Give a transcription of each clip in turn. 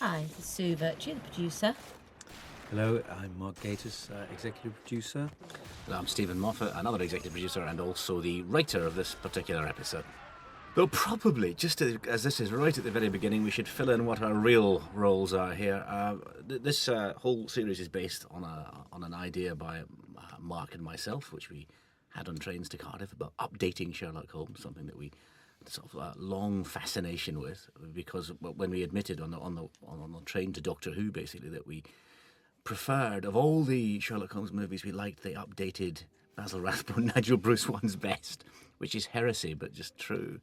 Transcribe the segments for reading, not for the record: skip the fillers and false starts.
Hi, this is Sue Vertue, the producer. Hello, I'm Mark Gatiss, executive producer. And I'm Stephen Moffat, another executive producer and also the writer of this particular episode. Though probably, just as this is right at the very beginning, we should fill in what our real roles are here. This whole series is based on an idea by Mark and myself, which we had on trains to Cardiff, about updating Sherlock Holmes, something that we had sort of a long fascination with, because when we admitted on the train to Doctor Who, basically, that we preferred, of all the Sherlock Holmes movies, we liked the updated Basil Rathbone, Nigel Bruce ones best, which is heresy, but just true.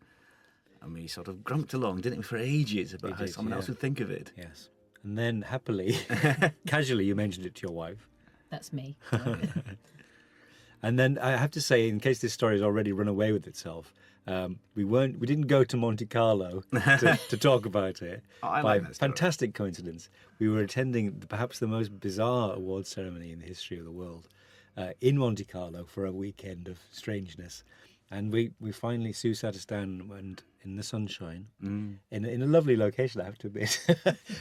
And we sort of grumped along, didn't we, for ages about how someone else would think of it. Yes. And then happily, casually, you mentioned it to your wife. That's me. And then I have to say, in case this story has already run away with itself, we didn't go to Monte Carlo to talk about it. I By like that story. fantastic coincidence, we were attending perhaps the most bizarre award ceremony in the history of the world in Monte Carlo for a weekend of strangeness. And we finally, Sue sat us down and in the sunshine, in a lovely location, I have to admit,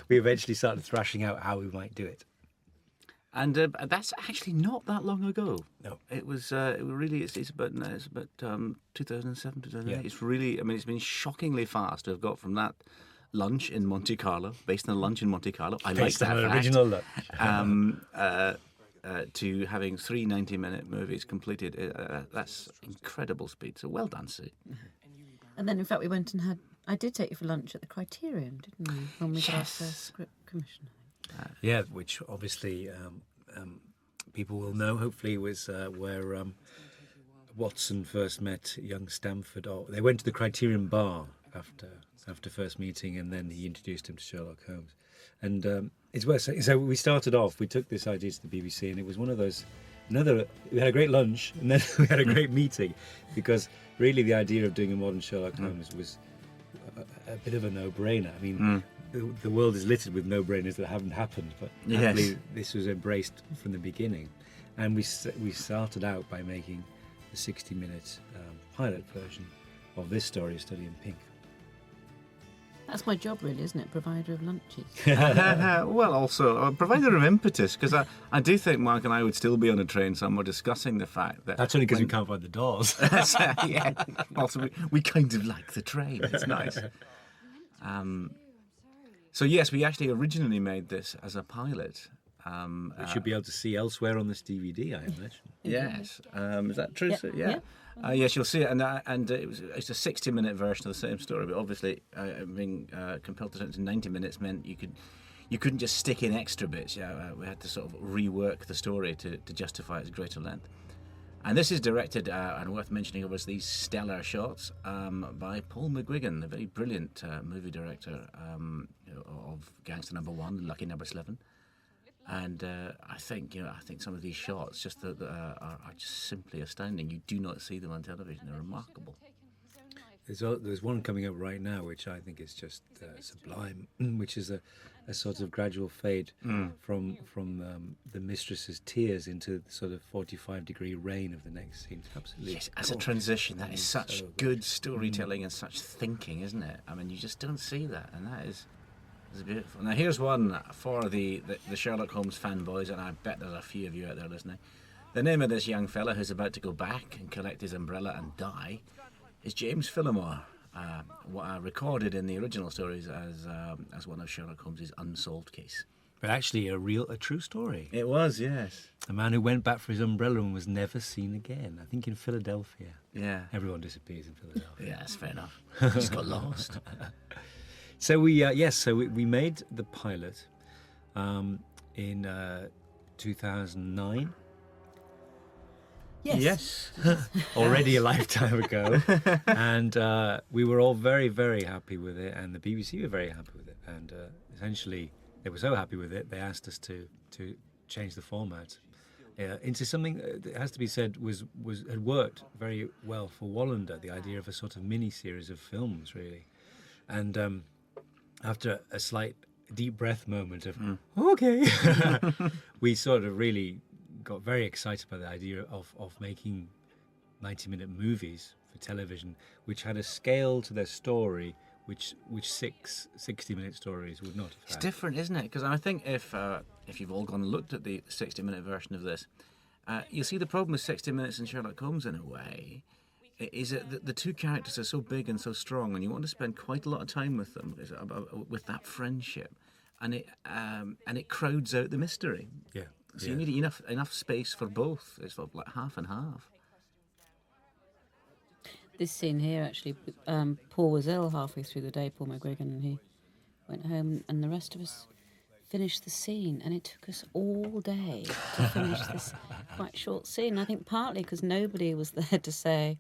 we eventually started thrashing out how we might do it. And that's actually not that long ago. No. It was really, it's about 2007, 2008. Yeah. It's really, I mean, it's been shockingly fast to have got from that lunch in Monte Carlo, based on a lunch in Monte Carlo. I like Based that on an fact. original look. To having 3 90-minute movies completed. That's incredible speed. So well done, Sue. And then, in fact, we went and I did take you for lunch at the Criterion, didn't we? When we got our first script commission. Yeah, which obviously people will know, hopefully, was where Watson first met young Stamford. Or they went to the Criterion bar after first meeting, and then he introduced him to Sherlock Holmes. And it's worth saying, so we started off, we took this idea to the BBC, and it was one of those, we had a great lunch, and then we had a great meeting, because really the idea of doing a modern Sherlock Holmes was a bit of a no-brainer. I mean, the world is littered with no-brainers that haven't happened, but happily this was embraced from the beginning. And we started out by making the 60-minute pilot version of this story, Study in Pink. That's my job, really, isn't it? Provider of lunches. Well, also a provider of impetus, because I do think Mark and I would still be on a train somewhere discussing the fact that That's only because we can't find the doors. yeah. Also, we kind of like the train. It's nice. So yes, we actually originally made this as a pilot. We should be able to see elsewhere on this DVD, I imagine. Yes, is that true? Yeah, Sue? Yeah. Yes, you'll see it, and it's a 60-minute version of the same story. But obviously, being compelled to turn it to 90 minutes meant you couldn't just stick in extra bits. Yeah, we had to sort of rework the story to justify its greater length. And this is directed, and worth mentioning, was these stellar shots by Paul McGuigan, the very brilliant movie director of Gangster Number 1, Lucky Number 11. And I think some of these shots just are just simply astounding. You do not see them on television; they're remarkable. There's one coming up right now, which I think is just sublime, which is a sort of gradual fade from the mistress's tears into the sort of 45-degree rain of the next scene. It's absolutely Yes, as a transition, that is such good storytelling and such thinking, isn't it? I mean, you just don't see that, and that is beautiful. Now, here's one for the Sherlock Holmes fanboys, and I bet there's a few of you out there listening. The name of this young fella who's about to go back and collect his umbrella and die is James Phillimore, recorded in the original stories as one of Sherlock Holmes' unsolved case. But actually a true story. It was, yes. A man who went back for his umbrella and was never seen again. I think in Philadelphia. Yeah. Everyone disappears in Philadelphia. Yeah, that's fair enough. Just got lost. So we made the pilot in 2009. Yes. Already a lifetime ago. And we were all very, very happy with it, and the BBC were very happy with it. And essentially, they were so happy with it, they asked us to change the format into something that has to be said had worked very well for Wallander, the idea of a sort of mini-series of films, really. And after a slight deep breath moment of, okay, we sort of really got very excited by the idea of making 90-minute movies for television, which had a scale to their story which 60-minute stories would not have It's had. different, isn't it? Because I think if you've all gone and looked at the 60-minute version of this, you'll see the problem with 60 Minutes and Sherlock Holmes in a way is that the two characters are so big and so strong, and you want to spend quite a lot of time with them, with that friendship, and it crowds out the mystery. Yeah. So you need enough space for both. It's sort of like half and half. This scene here, actually, Paul was ill halfway through the day, Paul McGuigan, and he went home, and the rest of us finished the scene, and it took us all day to finish this quite short scene. I think partly because nobody was there to say,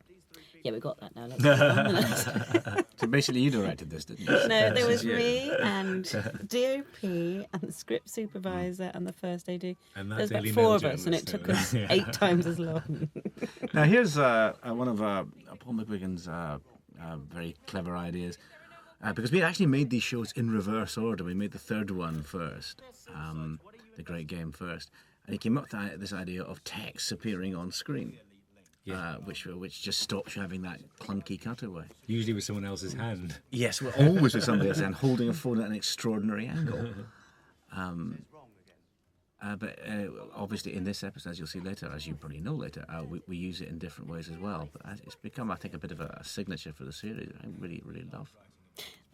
yeah, we got that now, let's get on with it. So basically you directed this, didn't you? No, there was me and DOP and the script supervisor and the first AD. And There's that's about Daily 4 Mail of us, and it journalist, took us 8 times as long. Now here's one of Paul McGuigan's very clever ideas. Because we actually made these shows in reverse order. We made the third one first, The Great Game first. And he came up with this idea of text appearing on screen. Yeah. Which just stops you having that clunky cutaway. Usually with someone else's hand. Yes, we're always with somebody else's hand, holding a phone at an extraordinary angle. But obviously in this episode, as you'll see later, as you probably know later, we use it in different ways as well. But it's become, I think, a bit of a signature for the series. I really, really love.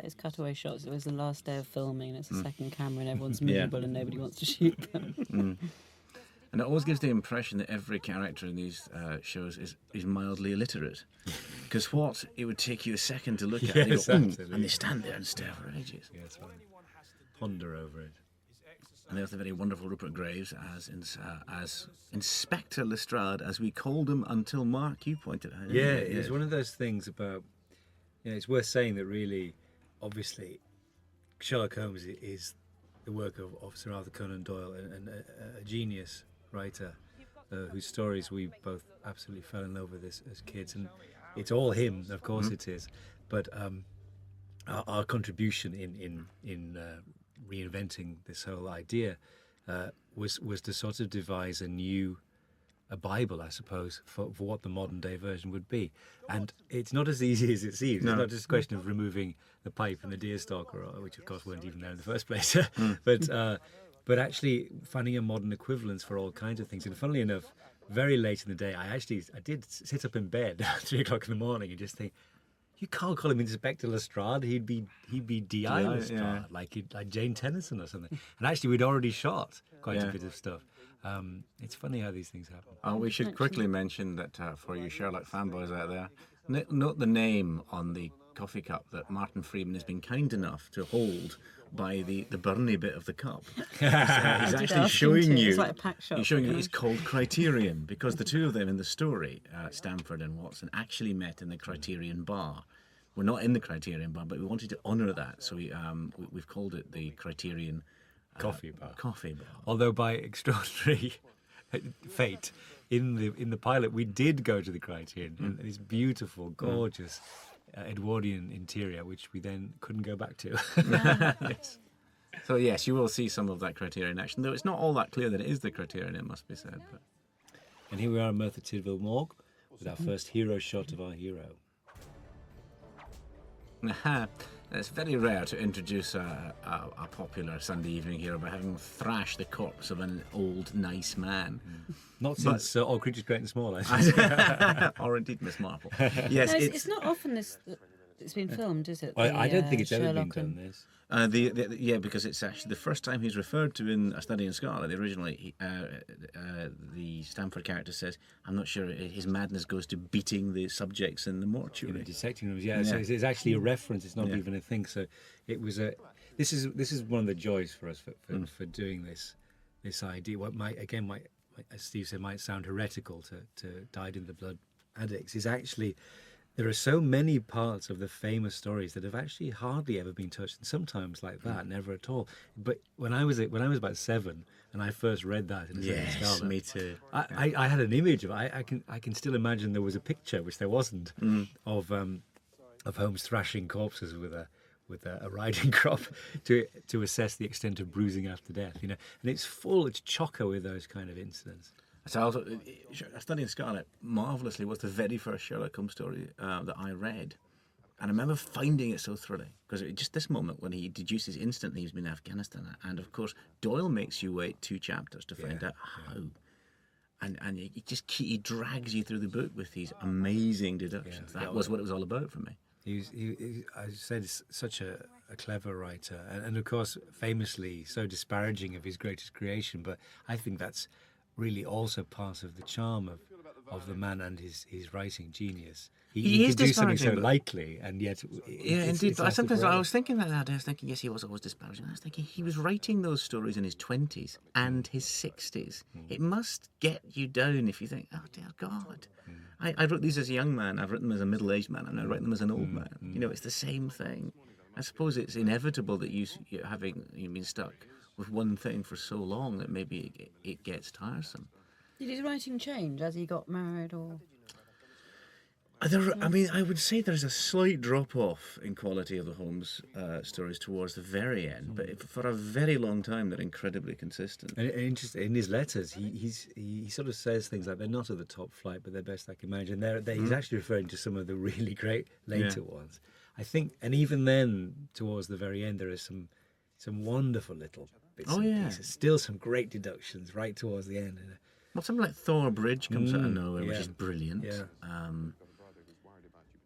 Those cutaway shots, it was the last day of filming, and it's the second camera, and everyone's miserable and nobody wants to shoot them. And it always gives the impression that every character in these shows is mildly illiterate. Because what it would take you a second to look at, and, Yes, they go, absolutely. and they stand there and stare for ages. Yeah, that's right. Ponder over it. And there's the very wonderful Rupert Graves as Inspector Lestrade, as we called him until Mark, you pointed out. Yeah, it's one of those things about, it's worth saying that really, obviously, Sherlock Holmes is the work of Sir Arthur Conan Doyle, and a genius writer whose stories we both absolutely fell in love with as kids. And it's all him, of course it is. But our contribution in reinventing this whole idea was to sort of devise a Bible, I suppose, for what the modern day version would be. And it's not as easy as it seems. No. It's not just a question of removing the pipe and the deerstalker, which of course weren't even there in the first place. But actually finding a modern equivalence for all kinds of things. And funnily enough, very late in the day, I did sit up in bed at 3 o'clock in the morning and just think, you can't call him Inspector Lestrade. He'd be D.I. Lestrade, like Jane Tennyson or something. And actually, we'd already shot quite a bit of stuff. It's funny how these things happen. We should quickly mention that for you Sherlock fanboys out there, note the name on the coffee cup that Martin Freeman has been kind enough to hold by the Burnley bit of the cup. He's actually showing you. It's like a pack shop. He's showing you it's called Criterion, because the two of them in the story, Stamford and Watson, actually met in the Criterion bar. We're not in the Criterion bar, but we wanted to honour that, so we've called it the Criterion Coffee bar. Coffee bar. Although by extraordinary fate, in the pilot, we did go to the Criterion. And this beautiful, gorgeous Edwardian interior, which we then couldn't go back to. Yes. So yes, you will see some of that Criterion action, though it's not all that clear that it is the Criterion, it must be said. But... And here we are in Merthyr Tydfil Morgue with our first hero shot of our hero. It's very rare to introduce a popular Sunday evening hero by having thrashed the corpse of an old, nice man. Not since All Creatures Great and Small, I think. Or indeed Miss Marple. Yes, No, it's not often that it's been filmed, is it? I don't think it's ever been Sherlock done, and- this. Yeah, because it's actually the first time he's referred to in A Study in Scarlet. Originally, the Stamford character says, I'm not sure, his madness goes to beating the subjects in the In the mortuary. dissecting rooms, so it's actually a reference. It's not Yeah. even a thing. So it was This is one of the joys for us for doing this idea. What might, as Steve said, might sound heretical to Dyed in the Blood addicts is actually. There are so many parts of the famous stories that have actually hardly ever been touched, and sometimes like that, never at all. But when I was about 7 and I first read that in Yes, Scarlet, me too. I had an image of it. I can still imagine there was a picture, which there wasn't, of Holmes thrashing corpses with a riding crop to assess the extent of bruising after death. And it's chocker with those kind of incidents. So also, A Study in Scarlet, marvellously, was the very first Sherlock Holmes story that I read. And I remember finding it so thrilling, because just this moment when he deduces instantly he's been in Afghanistan, and of course Doyle makes you wait 2 chapters to find out how. And he drags you through the book with these amazing deductions. That was what it was all about for me. I said, he's such a clever writer, and of course famously so disparaging of his greatest creation. But I think that's really also part of the charm of the man and his writing genius. He can do something so lightly, and yet indeed. But sometimes I was thinking that I was thinking, yes, he was always disparaging. I was thinking he was writing those stories in his 20s and his 60s. It must get you down if you think, oh dear God. I wrote these as a young man, I've written them as a middle-aged man, and I write them as an old man. You know, it's the same thing. I suppose it's inevitable that you've been stuck with one thing for so long that maybe it gets tiresome. Did his writing change as he got married, or...? I would say there's a slight drop-off in quality of the Holmes stories towards the very end, but for a very long time they're incredibly consistent. And interesting, in his letters, he sort of says things like, they're not of the top flight, but they're best I can imagine. He's actually referring to some of the really great later ones. I think, and even then, towards the very end, there are some wonderful little bits and pieces. Still some great deductions right towards the end. Well, something like Thor Bridge comes out of nowhere, which is brilliant. Yeah.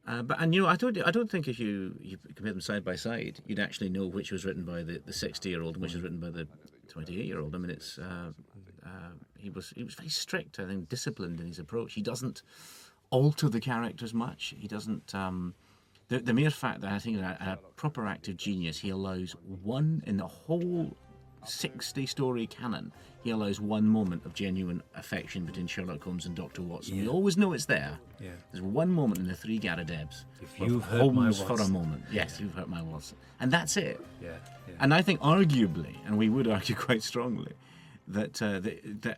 I don't think if you compare them side by side, you'd actually know which was written by the 60-year-old and which was written by the 28-year-old. I mean, he was very strict, I think, disciplined in his approach. He doesn't alter the characters much. He doesn't. The mere fact that I think a proper active genius, he allows one in the whole 60-story canon. He allows one moment of genuine affection between Sherlock Holmes and Dr. Watson. We always know it's there. Yeah. There's one moment in the 3 Garadebs. If you've hurt Holmes my Watson. For a moment. Yes, you've hurt my Watson. And that's it. Yeah. And I think arguably, and we would argue quite strongly, that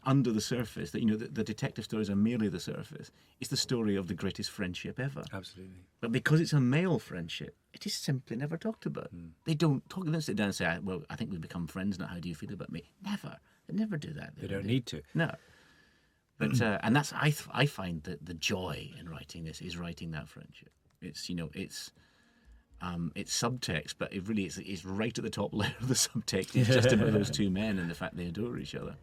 under the surface, that the detective stories are merely the surface, is the story of the greatest friendship ever. Absolutely. But because it's a male friendship, it is simply never talked about. They don't sit down and say, well, I think we've become friends now, how do you feel about me? Never. They never do that. They don't need to. No. But and that's I find that the joy in writing this is writing that friendship. It's it's subtext, but it really is right at the top layer of the subtext. It's just about those 2 men and the fact they adore each other.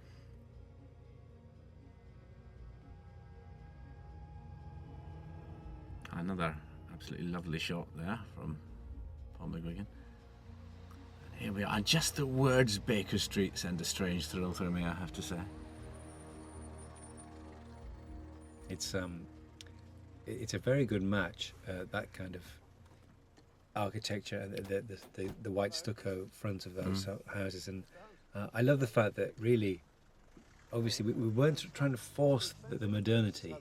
Another absolutely lovely shot there from Paul McGuigan. And here we are. And just the words Baker Street send a strange thrill through me, I have to say. It's a very good match, that kind of architecture, the white stucco front of those houses, and I love the fact that really, obviously, we weren't trying to force the modernity.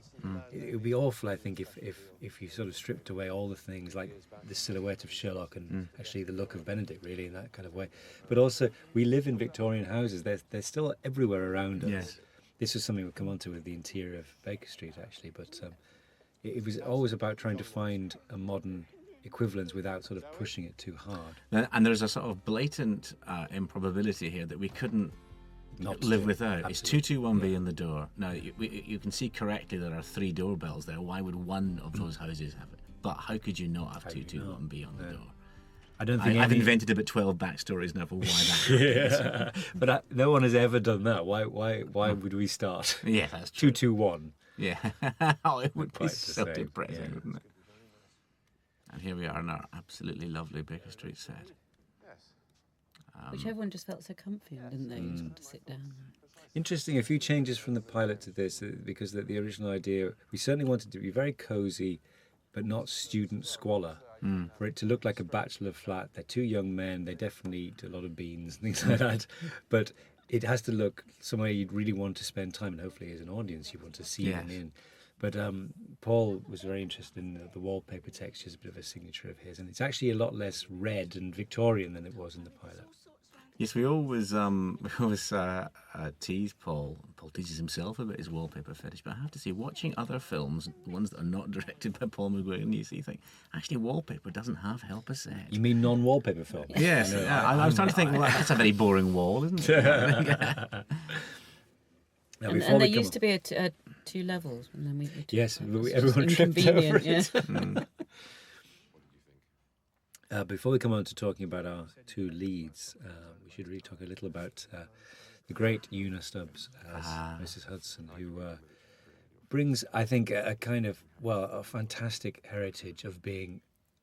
It would be awful, I think, if you sort of stripped away all the things like the silhouette of Sherlock and actually the look of Benedict, really, in that kind of way. But also, we live in Victorian houses. They're still everywhere around us. Yes. This was something we'll come on to with the interior of Baker Street, actually, but it was always about trying to find a modern equivalence without sort of pushing it too hard. And there's a sort of blatant improbability here that we couldn't live without. Absolutely. It's 221B in the door. Now, you can see correctly there are 3 doorbells there. Why would one of those houses have it? But how could you not have 221B on the door? I don't think I've invented about 12 backstories now for why that happens. But no one has ever done that. Why would we start? Yeah, that's true. 221. Yeah. It would be so depressing, wouldn't it? And here we are in our absolutely lovely Baker Street set. Which everyone just felt so comfy in, didn't they? You just want to sit down. Interesting, a few changes from the pilot to this, because the original idea, we certainly wanted to be very cosy, but not student squalor. For it to look like a bachelor flat. They're 2 young men, they definitely eat a lot of beans and things like that. But it has to look somewhere you'd really want to spend time, and hopefully as an audience you want to see them in. But Paul was very interested in the wallpaper texture, is a bit of a signature of his, and it's actually a lot less red and Victorian than it was in the pilot. Yes, we always tease Paul. Paul teases himself about his wallpaper fetish, but I have to say, watching other films, the ones that are not directed by Paul McGuigan, you think, actually wallpaper doesn't have help a set. You mean non-wallpaper films? Yes. I was trying to think, well, that's a very boring wall, isn't it? Now, and there used to be a 2 levels, and then we yes, everyone tripped over it. Yeah. Before we come on to talking about our two leads, we should really talk a little about the great Una Stubbs as Mrs. Hudson, who brings, I think, a kind of, a fantastic heritage of being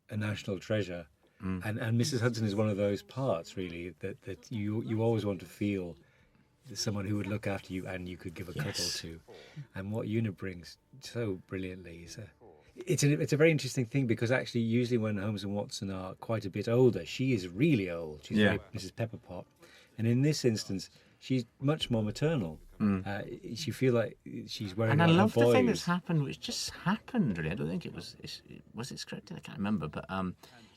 a national treasure. And Mrs. Hudson is one of those parts, really, that you always want to feel someone who would look after you and you could give a cuddle to. And what Una brings so brilliantly is it's a very interesting thing, because actually usually when Holmes and Watson are quite a bit older, she is really old. She's very Mrs. Pepperpot. And in this instance, she's much more maternal. She feel like she's wearing. And I her love the thing boys. that's happened, which just happened. Really, I don't think it was. Was it scripted? I can't remember. But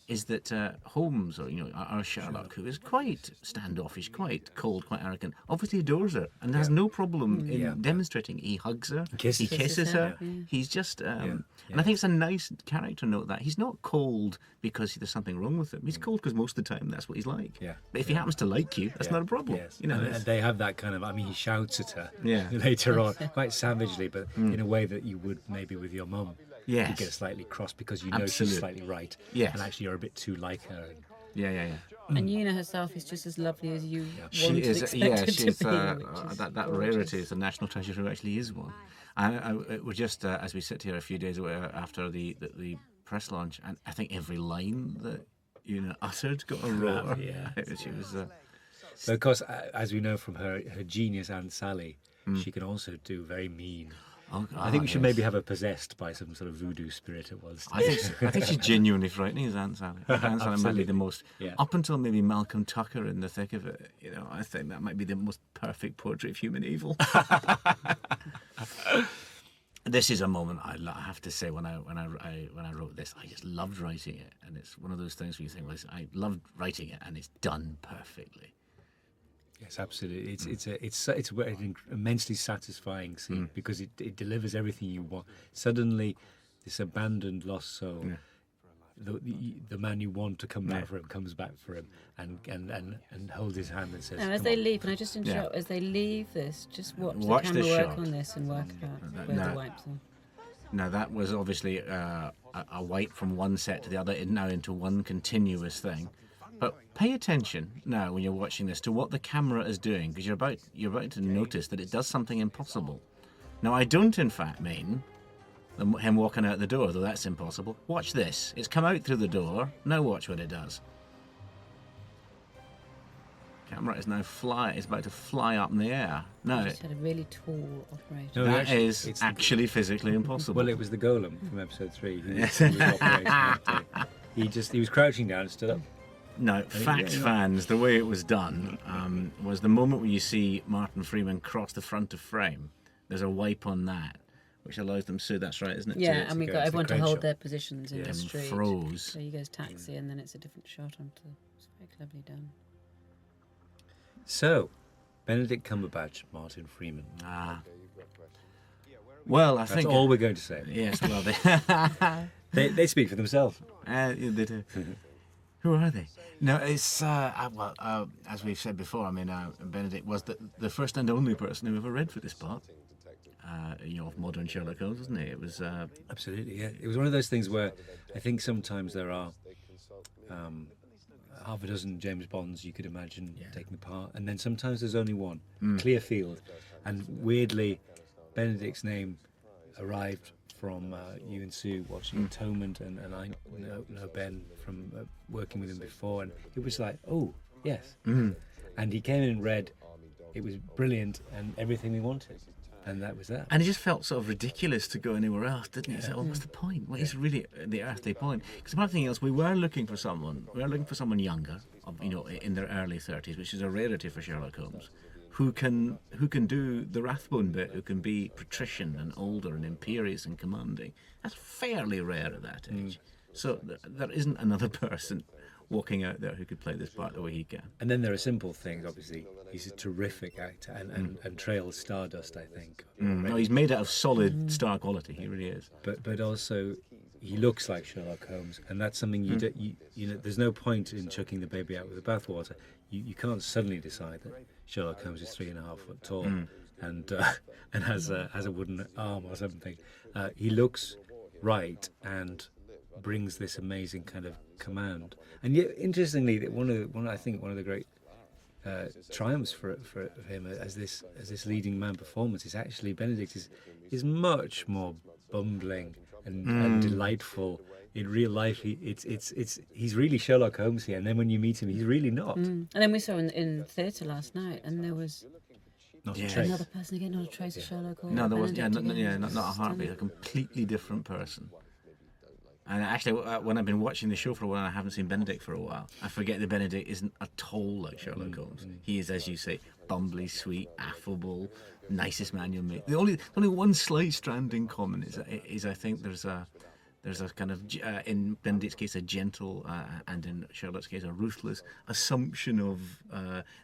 is that Holmes, or our Sherlock, who is quite standoffish, quite cold, quite arrogant, obviously adores her and has no problem in demonstrating. He hugs her, he kisses her. He's just, and I think it's a nice character note that he's not cold because there's something wrong with him. He's cold because most of the time that's what he's like. Yeah. But if he happens to like you, that's not a problem. Yes. You know, and they have that kind of. I mean, he shouts at her Yeah. later on, quite savagely, but in a way that you would maybe with your mum. Yes. You get slightly cross because you know Absolutely. she's slightly right. Yes. And actually you're a bit too like her. yeah. And Una herself is just as lovely as you She want is, to yeah, expect her she's to be. Which is that gorgeous. rarity is a national treasure who actually is one. And we're just as we sit here a few days away after the press launch, and I think every line that Una uttered got a roar. She was. So of course, as we know from her genius Aunt Sally, she can also do very mean. Oh, I think we should maybe have her possessed by some sort of voodoo spirit at once. I think she's genuinely frightening as Aunt Sally. Aunt Sally might be the most, up until maybe Malcolm Tucker in the thick of it. I think that might be the most perfect portrait of human evil. This is a moment I have to say when I wrote this, I just loved writing it, and it's one of those things where you think, well, I loved writing it, and it's done perfectly. Yes, absolutely. It's an immensely satisfying scene because it delivers everything you want. Suddenly, this abandoned, lost soul, the man you want to come back for him comes back for him and holds his hand and says, Now, as "Come they on." leave, and I just interrupt, as they leave this, just watch Watch the this camera work shot. on this and work out where the wipes are. Now that was obviously a wipe from one set to the other, now into one continuous thing. But pay attention now when you're watching this to what the camera is doing, because you're about to notice that it does something impossible. Now I don't in fact mean him walking out the door, though that's impossible. Watch this. It's come out through the door. Now watch what it does. Camera is now is about to fly up in the air. No, Just had a really tall operator. No, that actually, is it's actually physically impossible. Well, it was the golem from episode 3 who was operating that day. He was crouching down and stood up. No, fact fans, the way it was done was the moment when you see Martin Freeman cross the front of frame. There's a wipe on that, which allows them to. That's right, isn't it? Yeah, to and we've go got to the everyone to crane hold shot. their positions in the street. froze. So he goes taxi, and then it's a different shot onto. It's very cleverly done. So, Benedict Cumberbatch, Martin Freeman. Well, I That's think all we're going to say. Yes, well, They speak for themselves. they do. Who are they? No, it's as we've said before. I mean, Benedict was the first and only person who ever read for this part. Of modern Sherlock Holmes, wasn't he? It was Absolutely, yeah. It was one of those things where I think sometimes there are half a dozen James Bonds you could imagine taking the part, and then sometimes there's only one, clear field. And weirdly, Benedict's name arrived from you and Sue watching Atonement, and I know Ben from working with him before, and it was like, oh, yes. And he came in and read, it was brilliant and everything we wanted. And that was that. And it just felt sort of ridiculous to go anywhere else, didn't it? It's like, well, what's the point? What is really the earthly point? Because apart from anything else, we were looking for someone younger, in their early 30s, which is a rarity for Sherlock Holmes, who can do the Rathbone bit, who can be patrician and older and imperious and commanding. That's fairly rare at that age. So there isn't another person walking out there who could play this part the way he can. And then there are simple things, obviously. He's a terrific actor and trails stardust, I think. No, he's made out of solid star quality, he really is. But also, he looks like Sherlock Holmes, and that's something there's no point in chucking the baby out with the bathwater. You can't suddenly decide that Sherlock Holmes is 3.5 foot tall and has a wooden arm or something. He looks right, and brings this amazing kind of command. And yet, interestingly, that one of the great triumphs for him as this leading man performance is actually Benedict is much more bumbling and delightful. In real life, he's really Sherlock Holmes here, and then when you meet him, he's really not. And then we saw in theatre last night, and there was Not a trace. another person again, not a trace of Sherlock. Or No, there was Benedict again. not a heartbeat. A completely different person. And actually, when I've been watching the show for a while, I haven't seen Benedict for a while. I forget that Benedict isn't at all like Sherlock Holmes. He is, as you say, bumbly, sweet, affable, nicest man you'll meet. The only one slight strand in common is I think there's a kind of in Benedict's case a gentle and in Sherlock's case a ruthless assumption of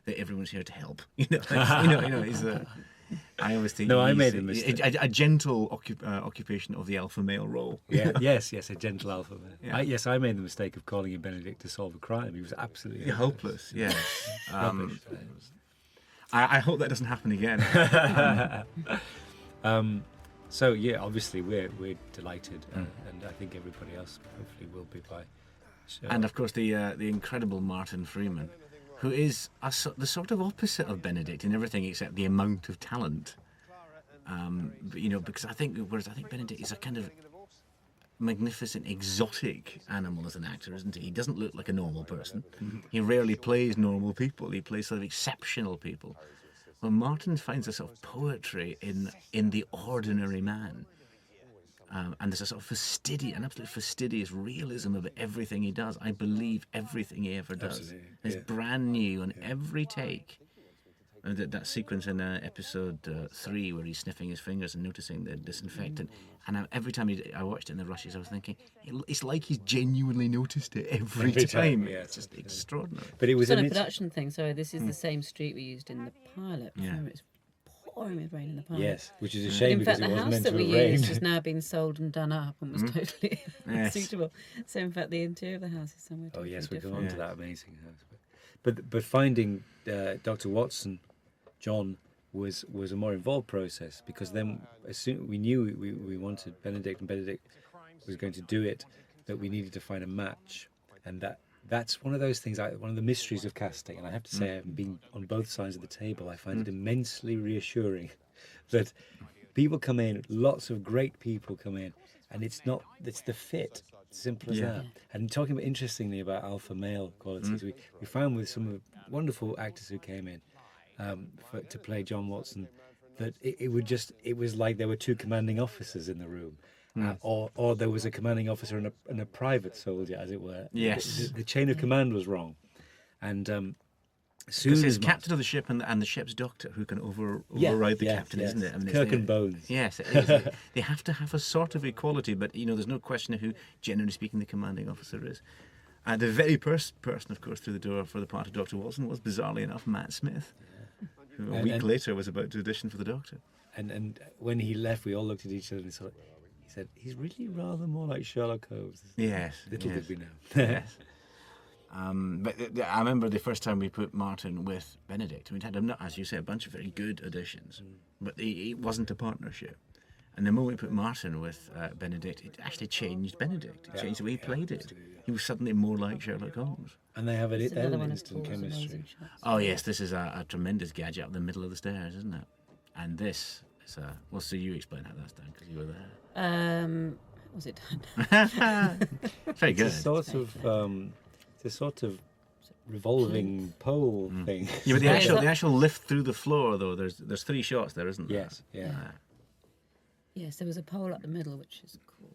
that everyone's here to help. He's I always think I made a mistake. A gentle occupation of the alpha male role. Yeah, yes, a gentle alpha male. Yeah. I made the mistake of calling him Benedict to solve a crime. He was absolutely Hopeless. Yes. rubbish. I hope that doesn't happen again. So yeah, obviously we're delighted, and I think everybody else hopefully will be by. So. And of course the incredible Martin Freeman, who is the sort of opposite of Benedict in everything except the amount of talent. Because I think Benedict is a kind of magnificent, exotic animal as an actor, isn't he? He doesn't look like a normal person. He rarely plays normal people. He plays sort of exceptional people. Well, Martin finds a sort of poetry in the ordinary man. And there's a sort of an absolute fastidious realism of everything he does. I believe everything he ever does. Absolutely, It's brand new on every take. And that sequence in episode 3 where he's sniffing his fingers and noticing the disinfectant. And every time I watched it in the rushes, I was thinking, it's like he's genuinely noticed it every time. Yeah, It's just extraordinary. But it was It's on a production thing, so this is the same street we used in the pilot. Yeah. It's pouring with rain in the pilot. Yes, which is a shame In fact, because the it wasn't house meant that to we have rained. used has now been sold and done up and was totally Yes. suitable. So, in fact, the interior of the house is somewhere Oh totally yes, we'll different. go on to that amazing house. But finding Dr. Watson, John, was a more involved process, because then as soon we knew we wanted Benedict and Benedict was going to do it, that we needed to find a match, and that's one of those things. One of the mysteries of casting, and I have to say, having been on both sides of the table, I find it immensely reassuring that people come in, lots of great people come in, and it's the fit. Simple as that. And talking about, interestingly, about alpha male qualities, we found with some of the wonderful actors who came in to play John Watson that it was like there were two commanding officers in the room, or there was a commanding officer and a private soldier, as it were. Yes. The chain of command was wrong, and soon Because as it's captain of the ship and the ship's doctor who can override the captain, isn't it? I mean, Kirk and Bones. Yes, it is. They have to have a sort of equality, but there's no question of who, generally speaking, the commanding officer is. The very first person, of course, through the door for the part of Dr. Watson was, bizarrely enough, Matt Smith, who a week later was about to audition for the Doctor. And when he left, we all looked at each other and he said, he's really rather more like Sherlock Holmes. Yes. Little yes. did we know. Yes. But I remember the first time we put Martin with Benedict, we'd had, as you say, a bunch of very good auditions, but it wasn't a partnership. And the moment we put Martin with Benedict, it actually changed Benedict. It changed the way he played it. He was suddenly more like Sherlock Holmes. And they have It's another one of instant Paul's chemistry. amazing shots. Oh yes, this is a tremendous gadget up the middle of the stairs, isn't it? And this is well, so you explain how that's done, because you were there. Was it done? Very good. It's a sort of revolving pole thing. Yeah, but the actual lift through the floor, though, there's 3 shots there, isn't there? Yes, yeah. Yes, there was a pole up the middle, which is cool.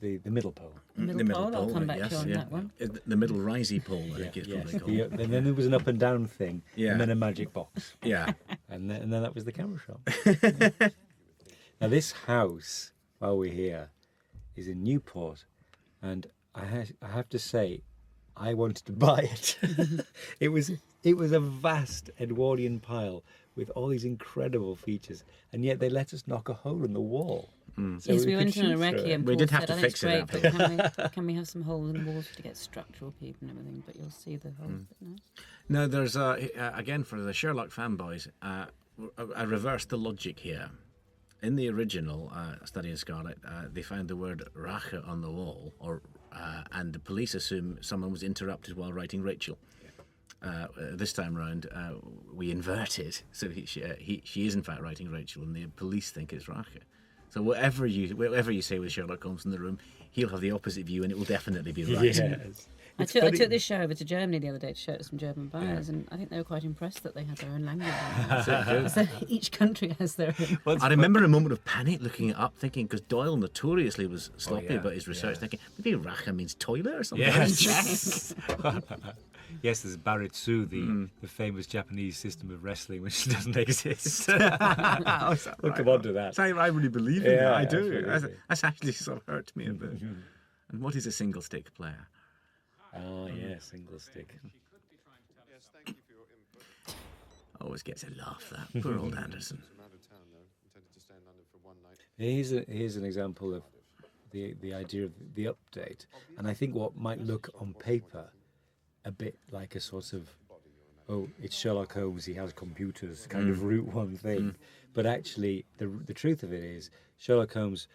The middle pole. The middle pole, I'll come back to you on that one. The middle risey pole, I think it's Yes. probably called. And then there was an up and down thing, Yeah. and then a magic box, Yeah. and then that was the camera shot. Now this house, while we're here, is in Newport, and I have to say, I wanted to buy it. It was a vast Edwardian pile with all these incredible features, and yet they let us knock a hole in the wall. So Yes, we could went in shoot a through recce it. and We Paul did have said, to I think fix it's it great, but can we have some holes in the walls to get structural peep and everything? But you'll see the holes. No? Now, there's, again, for the Sherlock fanboys, I reversed the logic here. in the original Study in Scarlet, they found the word Rache on the wall, and the police assume someone was interrupted while writing Rachel. This time round, we inverted, so she is in fact writing Rachel, and the police think it's Rache. So whatever you say with Sherlock Holmes in the room, he'll have the opposite view, and it will definitely be right. Yes. I took this show over to Germany the other day to show it to some German buyers, and I think they were quite impressed that they had their own language. So each country has their own. I remember a moment of panic looking it up, thinking, because Doyle notoriously was sloppy about his research, thinking, maybe Rache means toilet or something. Yes. Yes, there's Baritsu, the famous Japanese system of wrestling, which doesn't exist. Oh, is that We'll right? come on to that. So I really believe in that. I do. absolutely. That's actually sort of hurt me a bit. And what is a single stick player? Oh, yeah, single stick. Always gets a laugh, that poor old Anderson. Here's an example of the idea of the update, and I think what might look on paper a bit like a sort of, oh, it's Sherlock Holmes, he has computers, kind of route one thing, but actually the truth of it is Sherlock Holmes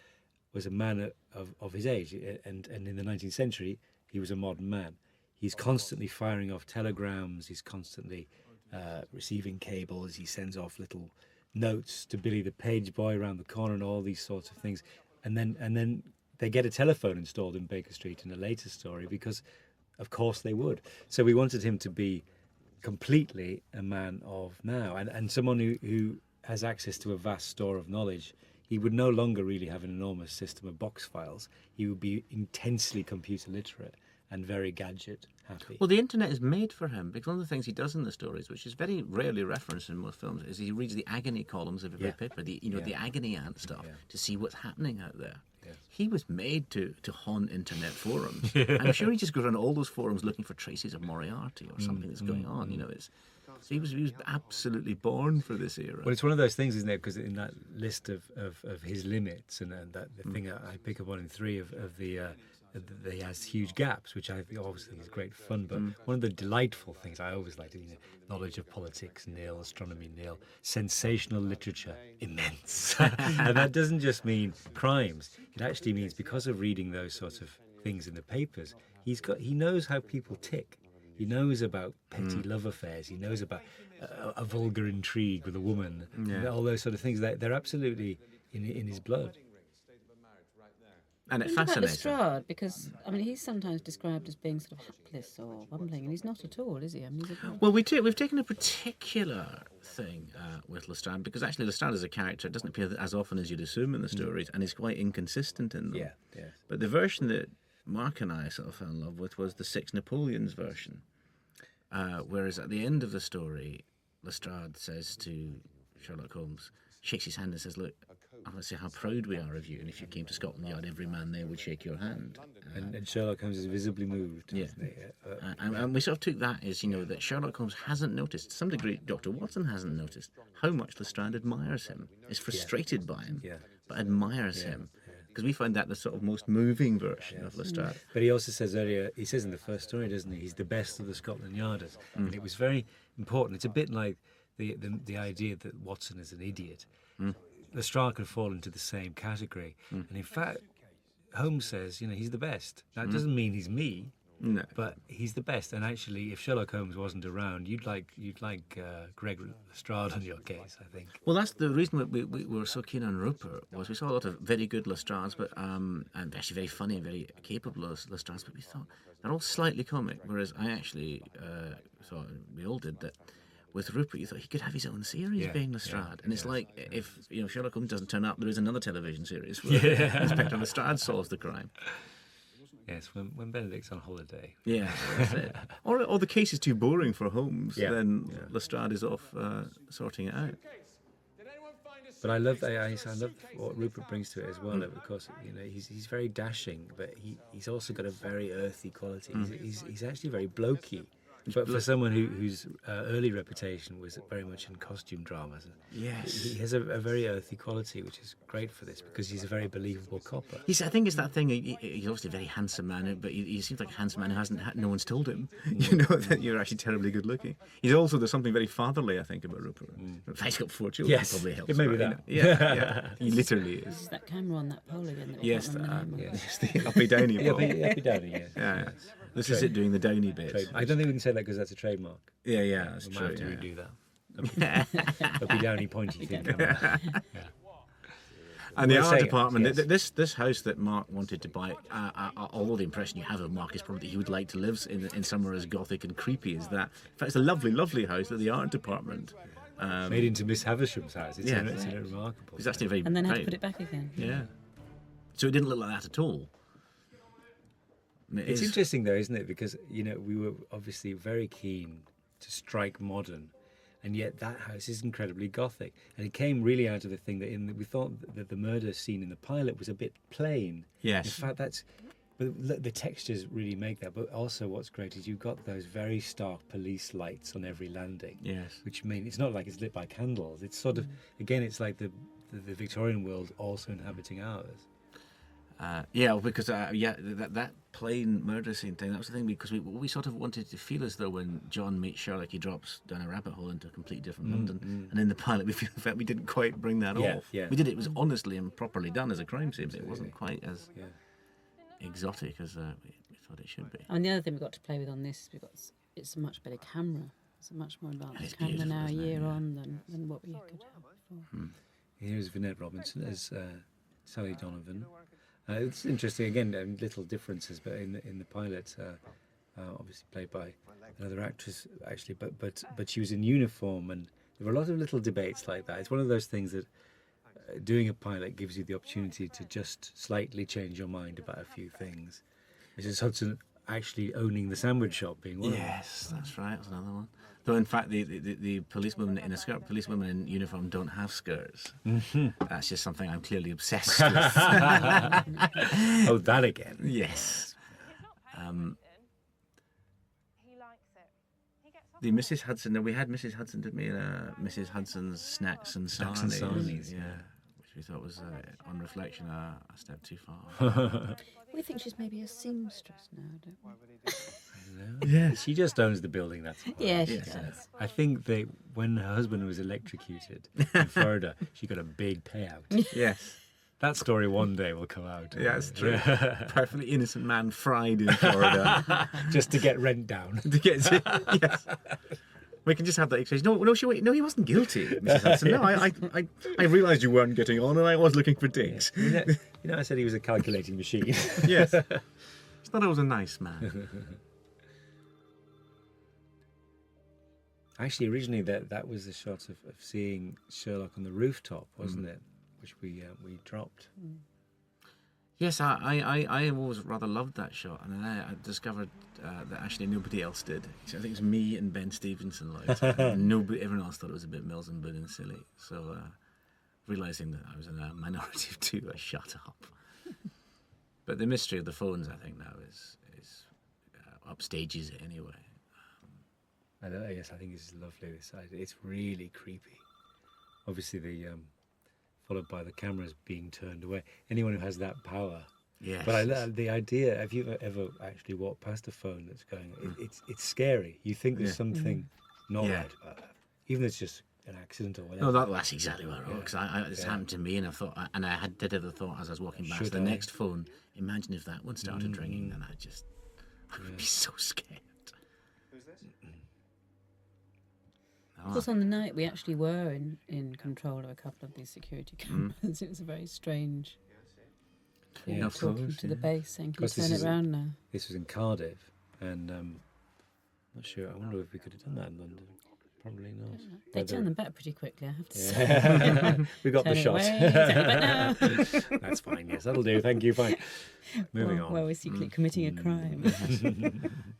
was a man of his age, and in the 19th century he was a modern man. He's constantly firing off telegrams, he's constantly receiving cables, he sends off little notes to Billy the page boy around the corner and all these sorts of things, and then they get a telephone installed in Baker Street in a later story, because of course they would. So we wanted him to be completely a man of now, and someone who has access to a vast store of knowledge. He would no longer really have an enormous system of box files. He would be intensely computer literate and very gadget happy. Well, the internet is made for him, because one of the things he does in the stories, which is very rarely referenced in most films, is he reads the agony columns of every paper, the agony ant stuff, to see what's happening out there. Yes. He was made to haunt internet forums. I'm sure he just goes around all those forums looking for traces of Moriarty or something that's going on. So he was absolutely born for this era. Well, it's one of those things, isn't it? Because in that list of his limits, and that the thing I pick up on in 3 of the he has huge gaps, which I think obviously is great fun. But one of the delightful things I always liked, knowledge of politics, nil; astronomy, nil; sensational literature, immense. And that doesn't just mean crimes. It actually means, because of reading those sorts of things in the papers, he knows how people tick. He knows about petty love affairs. He knows about a vulgar intrigue with a woman. All those sort of things. They're absolutely in his blood. And it What about fascinates him. Lestrade? Because he's sometimes described as being sort of hapless or bumbling, and he's not at all, is he? He's Well, we've taken a particular thing with Lestrade, because actually Lestrade as a character doesn't appear as often as you'd assume in the stories, and is quite inconsistent in them. Yeah. But the version that Mark and I sort of fell in love with was the 6 Napoleons version. Whereas at the end of the story, Lestrade says to Sherlock Holmes, shakes his hand and says, "Look, I want to say how proud we are of you, and if you came to Scotland Yard, every man there would shake your hand." And Sherlock Holmes is visibly moved. Yeah. Isn't he? And we sort of took that as, that Sherlock Holmes hasn't noticed, to some degree Dr. Watson hasn't noticed, how much Lestrade admires him, is frustrated by him, but admires him. Because we find that the sort of most moving version of Lestrade. But he also says earlier, he says in the first story, doesn't he, he's the best of the Scotland Yarders. And it was very important. It's a bit like the idea that Watson is an idiot. Lestrade could fall into the same category. And in fact, Holmes says, he's the best. That doesn't mean he's me, but he's the best. And actually, if Sherlock Holmes wasn't around, you'd like Greg Lestrade on your case, I think. Well, that's the reason we were so keen on Rupert, was we saw a lot of very good Lestrades, but and actually very funny and very capable Lestrades, but we thought they're all slightly comic, whereas I actually thought, we all did, that with Rupert, you thought he could have his own series being Lestrade. And it's like, if Sherlock Holmes doesn't turn up, there is another television series where Inspector Lestrade solves the crime. Yes, when Benedict's on holiday. Yeah, that's it. Or the case is too boring for Holmes, then Lestrade is off sorting it out. But I love what Rupert brings to it as well, because he's very dashing, but he's also got a very earthy quality. He's actually very blokey. But for someone whose early reputation was very much in costume dramas, Yes. he has a very earthy quality, which is great for this because he's a very believable copper. I think it's that thing. He's obviously a very handsome man, but he seems like a handsome man who no one's told him, you know, that you're actually terribly good looking. There's something very fatherly, I think, about Rupert. He's got 4 children. Yes, Probably helps. it may be right? that. Yeah. He literally is. This is that camera on that pole again. That we Yes, can't remember the name of. yes, the uppy downy Yeah, ball. Happy Downy, yes. Yeah. This is it doing the downy bit. I don't think we can say that because that's a trademark. Yeah, that's We true. might have to yeah. redo that. Happy Downy pointy thing. coming out. And the We're art saying- department, yes. this house that Mark wanted to buy, although the impression you have of Mark is probably that he would like to live in somewhere as gothic and creepy as that. In fact, it's a lovely, lovely house that the art department Made into Miss Havisham's house. It's, Yeah. it's remarkable. is actually very And then had to very- put it back again. Yeah. So it didn't look like that at all. And It's interesting though, isn't it? Because we were obviously very keen to strike modern, and yet that house is incredibly gothic. And it came really out of the thing that we thought that the murder scene in the pilot was a bit plain. Yes. In fact, but the textures really make that. But also, what's great is you've got those very stark police lights on every landing. Yes. Which mean it's not like it's lit by candles. It's sort of again, it's like the Victorian world also inhabiting ours. Because that plain murder scene thing, that was the thing, because we sort of wanted to feel as though when John meets Sherlock, he drops down a rabbit hole into a completely different London. And in the pilot, we felt we didn't quite bring that off. Yeah. We did it was honestly and properly done as a crime scene, but it wasn't quite as exotic as we thought it should be. And the other thing we've got to play with on this, it's a much better camera. It's a much more It's advanced camera beautiful, now, a isn't it? year Yeah. on than what we could have before. Here's Vinette Robinson as Sally Donovan. It's interesting again, little differences, but in the pilot, obviously played by another actress actually, but she was in uniform, and there were a lot of little debates like that. It's one of those things that doing a pilot gives you the opportunity to just slightly change your mind about a few things. Mrs. Hudson actually owning the sandwich shop being one of them. Yes, that's right. That's another one. Though in fact, the policewomen in a skirt, policewomen in uniform don't have skirts. That's just something I'm clearly obsessed with. Oh, that again. Yes. He likes it. He gets on The Mrs. Hudson. We had Mrs. Hudson, didn't we? Mrs. Hudson's Snacks and Snacks and Sarnies. Sarnies, Yeah. Which we thought was, on reflection, a step too far. We think she's maybe a seamstress now, don't we? Yeah, she just owns the building. That's all. Yeah, she Yes. does. I think when her husband was electrocuted in Florida, she got a big payout. Yes. That story one day will come out. Yeah, it's true. Perfectly innocent man fried in Florida. Just to get rent down. To get to, yes. We can just have that exchange. No, he wasn't guilty, Mrs. Hudson. No, I realised you weren't getting on, and I was looking for digs. I said he was a calculating machine. Yes. It's not I was a nice man. Actually, originally that was the shot of seeing Sherlock on the rooftop, wasn't it? Which we dropped. Yes, I always rather loved that shot, and then I discovered that actually nobody else did. So I think it was me and Ben Stevenson liked it. And everyone else thought it was a bit Mills and Boon and silly. So realising that I was in a minority of two, I shut up. But the mystery of the phones, I think, now is upstages it anyway. Yes, I think it's lovely. This side, it's really creepy. Obviously, followed by the cameras being turned away. Anyone who has that power. Yes. But the idea. Have you ever actually walked past a phone that's going? It's scary. You think there's something not Yeah. right about that, even if it's just an accident or whatever. No, that's exactly what I wrote. Because it's happened to me, and I thought, did have the thought as I was walking past Should the I? next phone. Imagine if that one started ringing, then I would be so scared. Of course, on the night we actually were in control of a couple of these security cameras. It was a very strange thing, Of talking course, to the yeah. base saying, can you Because this turn it is- round now? This was in Cardiff, and not sure. I wonder if we could have done that in London. Probably not. They Whether- turn them back pretty quickly, I have to say. We got Turn the it shot. away, turn it back now. That's fine. Yes, that'll do. Thank you. Fine. Moving on. Well, we're secretly committing a crime.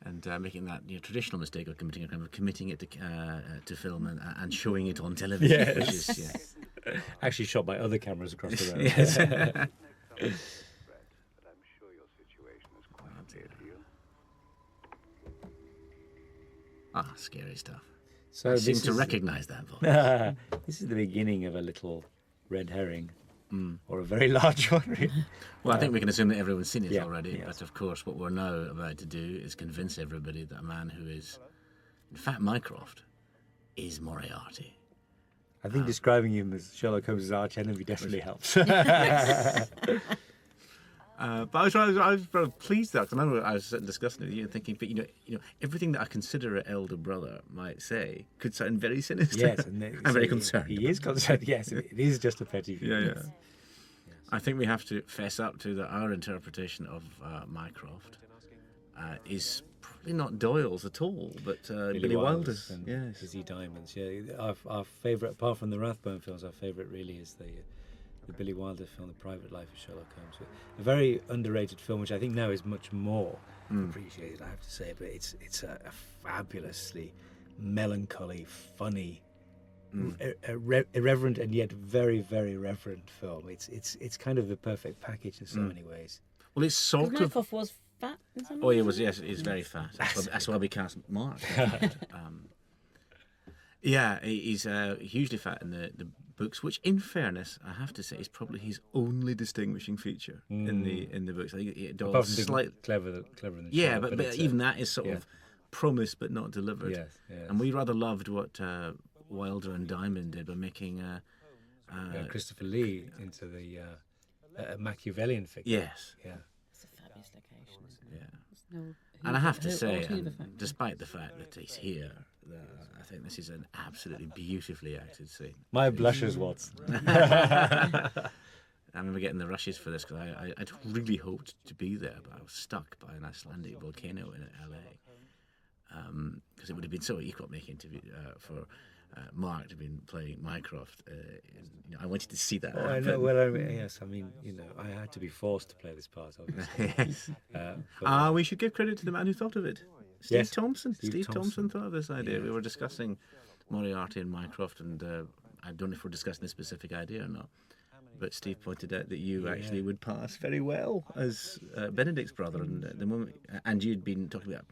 And making that traditional mistake of committing a crime, of committing it to film and showing it on television. Yes. Which is, Actually shot by other cameras across the road. yes. But I'm sure your situation is quite clear to you. Ah, scary stuff. So I this seem to is- recognise that voice. This is the beginning of a little red herring, or a very large one. Really. Well, I think we can assume that everyone's seen it yeah, already, yes. but of course what we're now about to do is convince everybody that a man who is, in fact, Mycroft, is Moriarty. I think describing him as Sherlock Holmes' arch enemy definitely helps. But I was very pleased that, 'cause I remember I was discussing it with you and thinking, but you know, everything that I consider an elder brother might say could sound very sinister. Yes, I'm very concerned. He is concerned. Yes, it is just a petty view. Yeah, yeah. I think we have to fess up to that our interpretation of Mycroft is probably not Doyle's at all, but Billy Wilder's. and Yes. Izzy Diamond's. Yeah, our favourite, apart from the Rathbone films, our favourite really is the Billy Wilder film, The Private Life of Sherlock Holmes. A very underrated film, which I think now is much more appreciated, I have to say. But it's a fabulously melancholy, funny, irreverent, and yet very, very reverent film. It's kind of the perfect package in so many ways. Well, it's sort of. Mycroft was fat in some Oh, he ways, was. wasn't Yes, he's very fat. That's why we cast Mark. He's hugely fat in the books, which, in fairness, I have to say, is probably his only distinguishing feature in the books. I think Apart Doyle's from slightly clever than yeah, Sherlock, but it's, even that is sort yeah. of promised but not delivered. Yes, yes. And we rather loved what Wilder and Diamond did by making Christopher Lee into the Machiavellian figure. yes, Yeah. It's a fabulous location, isn't it? yeah. There's no, And I have to who- say, who- who the and fact- despite the fact that he's here, I think this is an absolutely beautifully acted scene. My blushes, Watson. I remember getting the rushes for this because I'd really hoped to be there, but I was stuck by an Icelandic volcano in LA. Because it would have been so equal making for Mark to have been playing Mycroft. I wanted to see that Oh, I happen. know. Well, yes. I mean, I had to be forced to play this part, obviously. Yes. But, We should give credit to the man who thought of it. Steve Yes, Thompson. Steve Steve Thompson. Thompson thought of this idea. Yeah. We were discussing Moriarty and Mycroft, and I don't know if we're discussing a specific idea or not. But Steve pointed out that you actually would pass very well as Benedict's brother, and the moment, and you'd been talking about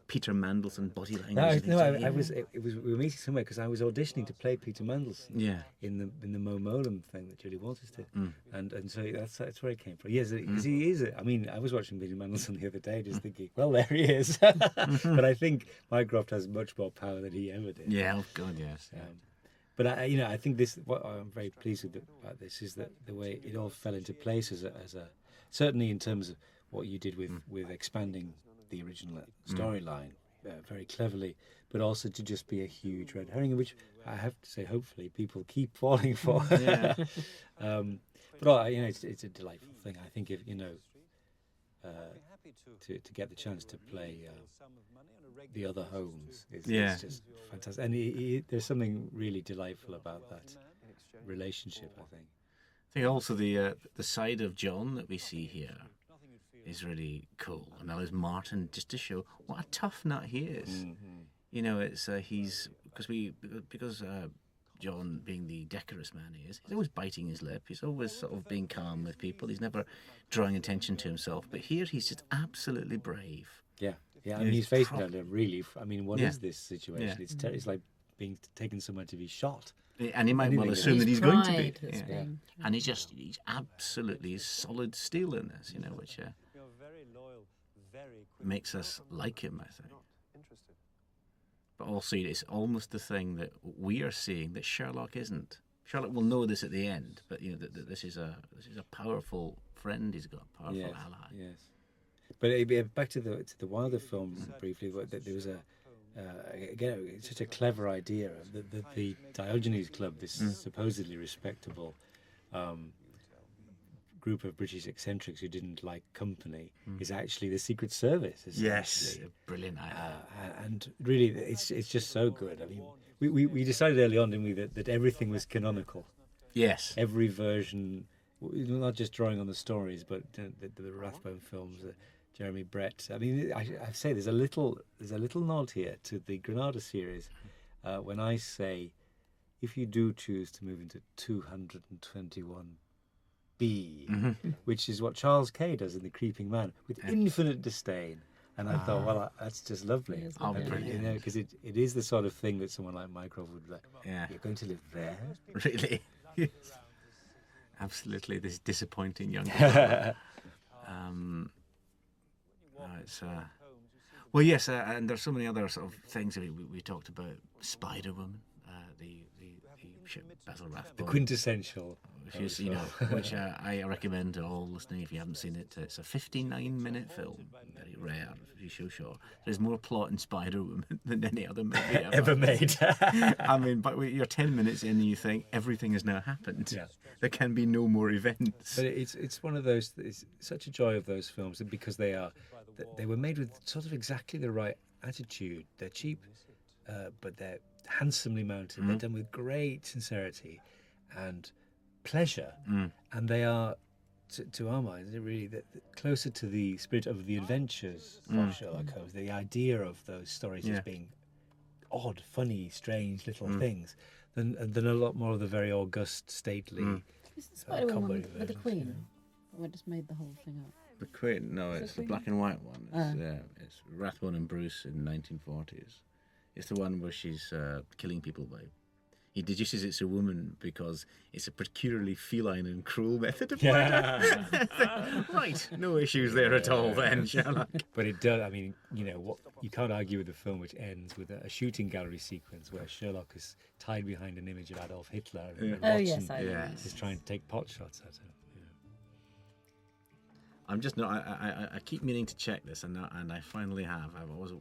Peter Mandelson body language. and things like that. we were meeting somewhere because I was auditioning to play Peter Mandelson. Yeah. In the Mo Molam thing that Julie Walters did, and so that's where it came from. Yes, because he is. I mean, I was watching Peter Mandelson the other day, just thinking, well, there he is. But I think Mycroft has much more power than he ever did. Yeah. Oh God, yes. Yeah. But I think this. What I'm very pleased with about this is that the way it all fell into place as a certainly in terms of what you did with expanding the original storyline very cleverly, but also to just be a huge red herring, which I have to say, hopefully, people keep falling for. Yeah. But it's a delightful thing. I think if to get the chance to play the other Holmes is just fantastic, and there's something really delightful about that relationship, I think. I think also the side of John that we see here is really cool. And now there's Martin, just to show what a tough nut he is. It's he's because John, being the decorous man he is, he's always biting his lip. He's always sort of being calm with people. He's never drawing attention to himself. But here he's just absolutely brave. Yeah. I mean, he's he's facing that really. I mean, what is Yeah. this situation? Yeah. It's like being taken somewhere to be shot. And he might well Anything assume that His he's going to be. pride that's being- And he's absolutely solid steel in this, which makes us like him, I think. But also, it's almost the thing that we are seeing that Sherlock isn't. Sherlock will know this at the end, but that this is a powerful friend he's got, a powerful ally. Yes. But back to the Wilder films briefly. There was again such a clever idea that the Diogenes Club, this supposedly respectable group of British eccentrics who didn't like company, is actually the Secret Service. Yes, a brilliant idea. And really, it's just so good. I mean, we decided early on, didn't we, that everything was canonical. Yes. Every version, not just drawing on the stories, but the Rathbone films, Jeremy Brett. I mean, I say there's a little nod here to the Granada series when I say, if you do choose to move into 221B, which is what Charles Kay does in The Creeping Man, with infinite disdain, And I thought, well, that's just lovely. It is Oh, lovely, brilliant. You know, because it is the sort of thing that someone like Mycroft would be like, Yeah. you're going to live there? Really? Yes. Absolutely, this disappointing young girl. It's well, yes, and there's so many other sort of things. We talked about Spider Woman, the Basil Rathbone, The quintessential. which is, which I recommend to all listening if you haven't seen it. It's a 59-minute film, very rare, very short. There's more plot in Spider Woman than any other movie Ever made. I mean, but you're 10 minutes in and you think everything has now happened. Yeah. There can be no more events. But it's one of those. It's such a joy of those films because they were made with sort of exactly the right attitude. They're cheap, but they're handsomely mounted. They're done with great sincerity and pleasure, and they are, to our minds, they're really closer to the spirit of the adventures of Sherlock Holmes. The idea of those stories as being odd, funny, strange little things, than a lot more of the very august, stately. Is the Spider Woman comedy with the versions, Queen? Or I just made the whole thing up. The Queen? No, it's the black and white one. It's Rathbone and Bruce in 1940s. It's the one where she's killing people by... He deduces it's a woman because it's a peculiarly feline and cruel method of murder. Right, no issues there at all then, Sherlock. But it does. I mean, what you can't argue with a film which ends with a shooting gallery sequence where Sherlock is tied behind an image of Adolf Hitler and Oh, Watson yes, I know. Yes. is trying to take pot shots at him. I'm just not. I keep meaning to check this, and I finally have. I've always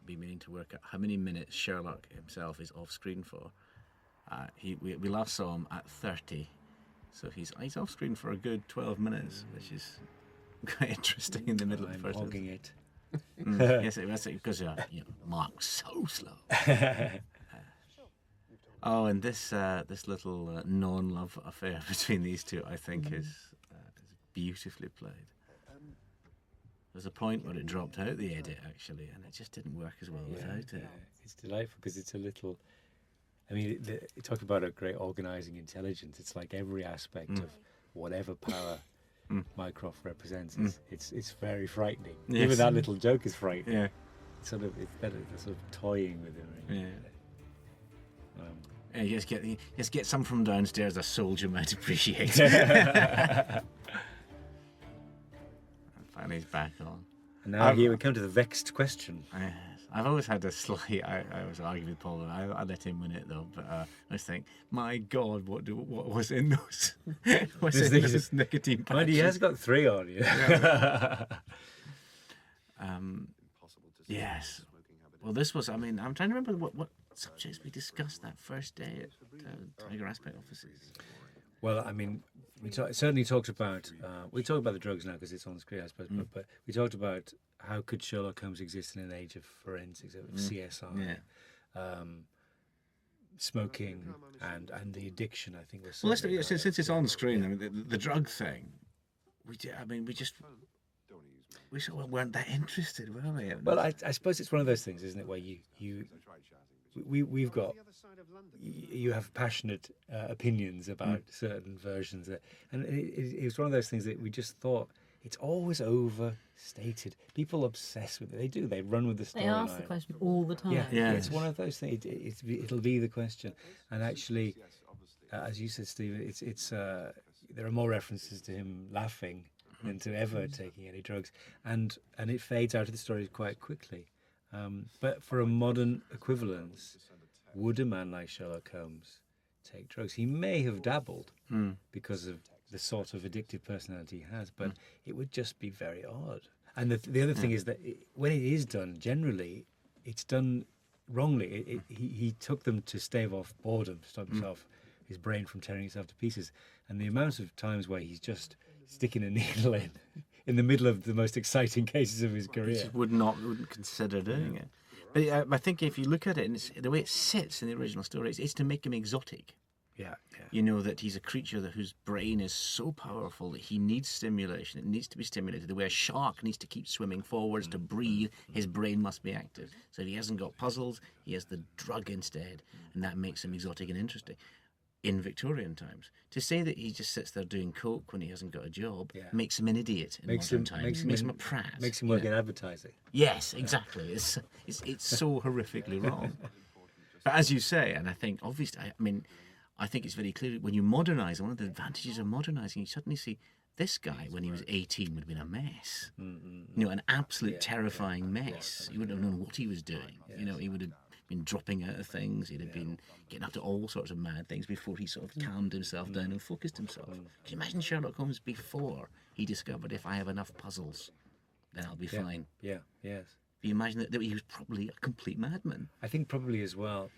been meaning to work out how many minutes Sherlock himself is off screen for. We last saw him at 30, so he's off screen for a good 12 minutes, which is quite interesting in the middle of the I'm first. hogging it. Yes, because Mark's so slow. And this little non-love affair between these two, I think, is beautifully played. There's a point where it dropped out the edit actually, and it just didn't work as well without it. It's delightful because it's a little. I mean, you talk about a great organising intelligence. It's like every aspect of whatever power Mycroft represents. It's very frightening. Yes. Even that little joke is frightening. Yeah. It's better. They're sort of toying with him. Really. Yeah. You just get some from downstairs. A soldier might appreciate. And finally, he's back on. And now here we come to the vexed question. Yes. I've always had a slight. I was arguing with Paul. I let him win it though. But I just think, my God, what was in those? What's in those nicotine patches? Mind, he has got 3 on you. Yes. Well, this was. I mean, I'm trying to remember what subjects we discussed that first day at Tiger Aspect offices. Well, I mean, we certainly talked about. We talked about the drugs now because it's on the screen, I suppose. But we talked about how could Sherlock Holmes exist in an age of forensics, of CSI, smoking, and the addiction. I think was. Well, since it's on screen, I mean, the drug thing. We sort of weren't that interested, were we? Well, I suppose it's one of those things, isn't it, where we've got. You have passionate opinions about certain versions, and it was one of those things that we just thought it's always overstated. People obsess with it. They do. They run with the storyline. They ask the question all the time. Yeah, it's one of those things. It'll be the question, and actually, as you said, Steve, it's there are more references to him laughing than to ever taking any drugs, and it fades out of the story quite quickly. But for a modern equivalence, would a man like Sherlock Holmes take drugs? He may have dabbled because of the sort of addictive personality he has, but it would just be very odd. And the other thing is that when it is done, generally, it's done wrongly. He took them to stave off boredom, to stop his brain from tearing itself to pieces. And the amount of times where he's just sticking a needle in the middle of the most exciting cases of his career. He wouldn't consider doing it. But I think if you look at it, and the way it sits in the original story, it's to make him exotic. Yeah. You know, that he's a creature whose brain is so powerful that he needs stimulation. It needs to be stimulated. The way a shark needs to keep swimming forwards to breathe, his brain must be active. So if he hasn't got puzzles, he has the drug instead, and that makes him exotic and interesting. in Victorian times. To say that he just sits there doing coke when he hasn't got a job makes him an idiot in modern times. Makes him a prat. Makes him work in advertising. Yes, exactly. It's so horrifically wrong. But as you say, and I think obviously, I think it's very clear when you modernise. One of the advantages of modernising, you suddenly see this guy when he was 18 would have been a mess. An absolute terrifying mess. He wouldn't have known what he was doing. He would have been dropping out of things. He'd have been getting up to all sorts of mad things before he sort of calmed himself down and focused himself. Can you imagine Sherlock Holmes before he discovered if I have enough puzzles, then I'll be fine? Yeah, yes. You imagine that he was probably a complete madman. I think probably as well,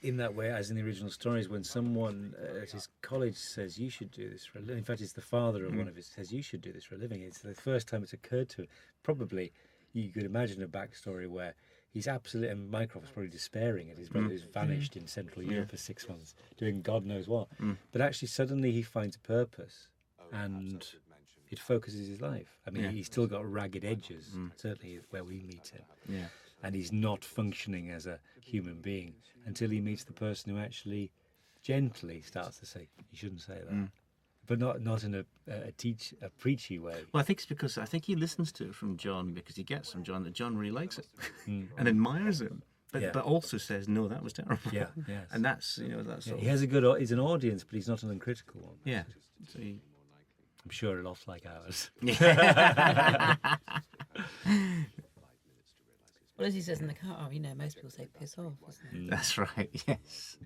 in that way, as in the original stories, when someone at his college says, you should do this for a living, in fact, it's the father of one of his says, you should do this for a living. It's the first time it's occurred to him. Probably, you could imagine a backstory where he's absolutely, and Mycroft's probably despairing at his brother who's vanished in Central Europe for 6 months, doing God knows what. But actually, suddenly he finds a purpose, and it focuses his life. I mean, he's still got ragged edges, certainly where we meet him. Yeah. And he's not functioning as a human being until he meets the person who actually gently starts to say, you shouldn't say that. But not in a preachy way. Well, I think it's because he listens to it from John because he gets from John that John really likes it and admires him, but also says, no, that was terrible. Yeah, yes. And that's he has he's an audience, but he's not an uncritical one. Yeah. So I'm sure a lot like ours. Well, as he says in the car, most people say piss off, isn't it? That's right, yes.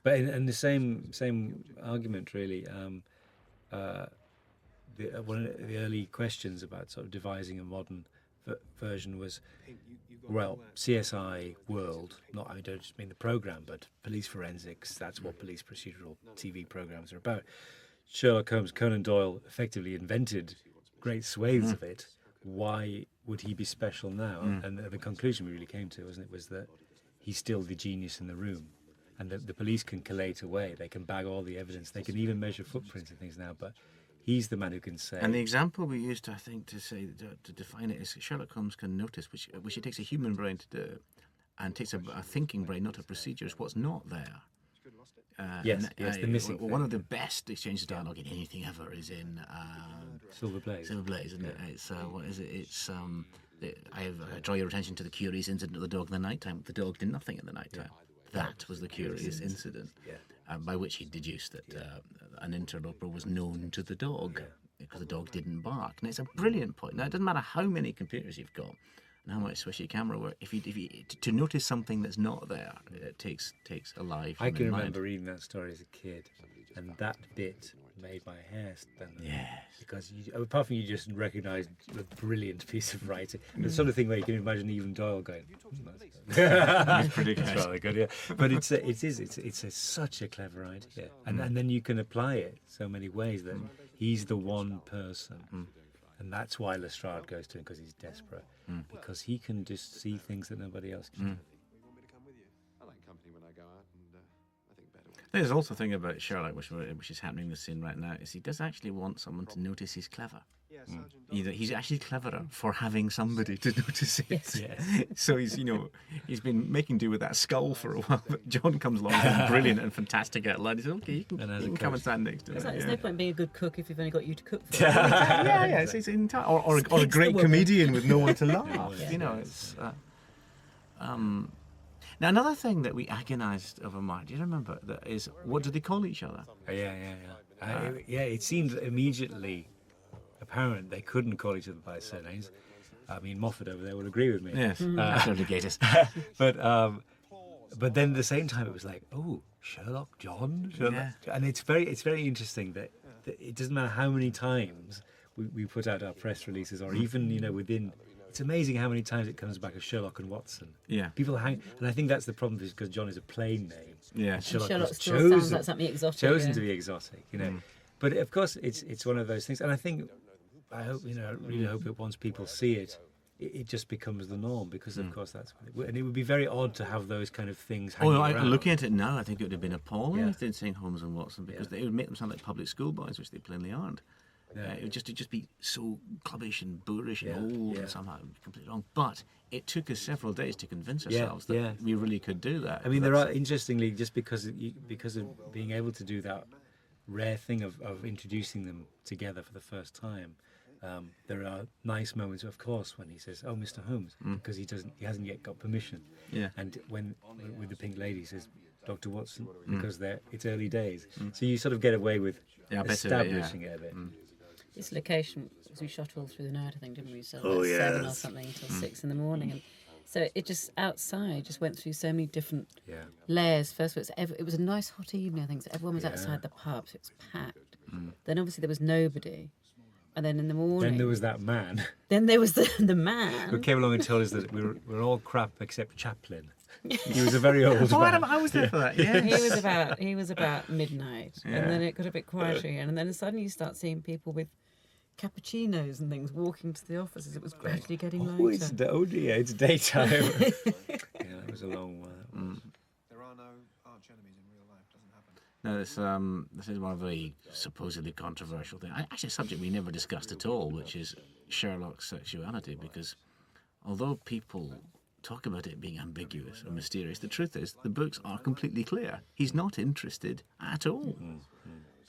But in the same argument, really, one of the early questions about sort of devising a modern version was, well, CSI world, I don't just mean the programme, but police forensics, that's what police procedural TV programmes are about. Sherlock Holmes, Conan Doyle effectively invented great swathes of it. Why would he be special now? And the conclusion we really came to, was that he's still the genius in the room, and the police can collate away. They can bag all the evidence. They can even measure footprints and things now. But he's the man who can say. And the example we used, I think, to define it is Sherlock Holmes can notice, which it takes a human brain to do, and takes a thinking brain, not a procedure, is what's not there. Yes, the missing one of the best exchanges of dialogue in anything ever is in Silver Blaze. Silver Blaze, isn't it? It's what is it? It's I draw your attention to the curious incident of the dog in the nighttime. The dog did nothing in the nighttime. That was the curious incident, by which he deduced that an interloper was known to the dog because the dog didn't bark. And it's a brilliant point. Now it doesn't matter how many computers you've got and how much swishy camera work. If you to notice something that's not there, it takes a live. I can remember reading that story as a kid, and that bit made my hair stand up. Yes. Because apart from you just recognised the brilliant piece of writing, the sort of thing where you can imagine even Doyle going, That's pretty good. That's rather good, yeah. But it's such a clever idea, and then you can apply it so many ways that he's the one person. And that's why Lestrade goes to him, because he's desperate. Because he can just see things that nobody else can. There's also a thing about Sherlock, which is happening in the scene right now, is he does actually want someone to notice he's clever. He's actually cleverer for having somebody to notice it. Yes. So he's been making do with that skull for a while, but John comes along and brilliant and fantastic outline. He says, okay, you can come and stand next to me. There's no point being a good cook if you've only got you to cook for. It's entire, or a great comedian with no one to laugh. It's. Now, another thing that we agonised over, Mark, do you remember, that is, what do they call each other? It seemed immediately apparent they couldn't call each other by surnames. I mean, Moffat over there would agree with me. Yes, absolutely, Gatiss. But then at the same time, it was like, oh, Sherlock, John? Sherlock. Yeah. And it's very interesting that it doesn't matter how many times we put out our press releases, or even, within... It's amazing how many times it comes back as Sherlock and Watson. Yeah. People hang... And I think that's the problem, because John is a plain name. Yeah. And Sherlock still sounds like something exotic. Chosen to be exotic, But of course, it's one of those things. And I think... I hope, I really hope that once people see it, it just becomes the norm, because of course that's what and it would be very odd to have those kind of things hanging around. Looking at it now, I think it would have been appalling if they'd saying Holmes and Watson, because it would make them sound like public schoolboys, which they plainly aren't. It would just be so clubbish and boorish and old and somehow completely wrong. But it took us several days to convince ourselves that we really could do that. I mean, there are, interestingly, just because of being able to do that rare thing of introducing them together for the first time, there are nice moments, of course, when he says, "Oh, Mr. Holmes," because he hasn't yet got permission. Yeah. And when with the Pink Lady he says, "Dr. Watson," because it's early days, so you sort of get away with establishing it a bit. This location, because we shot all through the night, I think, didn't we? So Oh, like 7 or yes. something until 6 in the morning, and so it just outside just went through so many different Yeah. layers. First, it was a nice hot evening, I think. So everyone was outside the pub, so it was packed. Then obviously there was nobody, and then in the morning, Then there was that man then there was the who man. came along and told us that we're all crap except Chaplin. He was a very old man. I was there for that. Yeah. He was about midnight, and then it got a bit quieter again, and then suddenly you start seeing people with cappuccinos and things walking to the offices. It was gradually getting lighter. Oh dear, it's daytime. That was a long while. There are no arch enemies in real life. Doesn't happen. No, this is one of the supposedly controversial things. Actually, a subject we never discussed at all, which is Sherlock's sexuality, because although people talk about it being ambiguous or mysterious, the truth is the books are completely clear. He's not interested at all.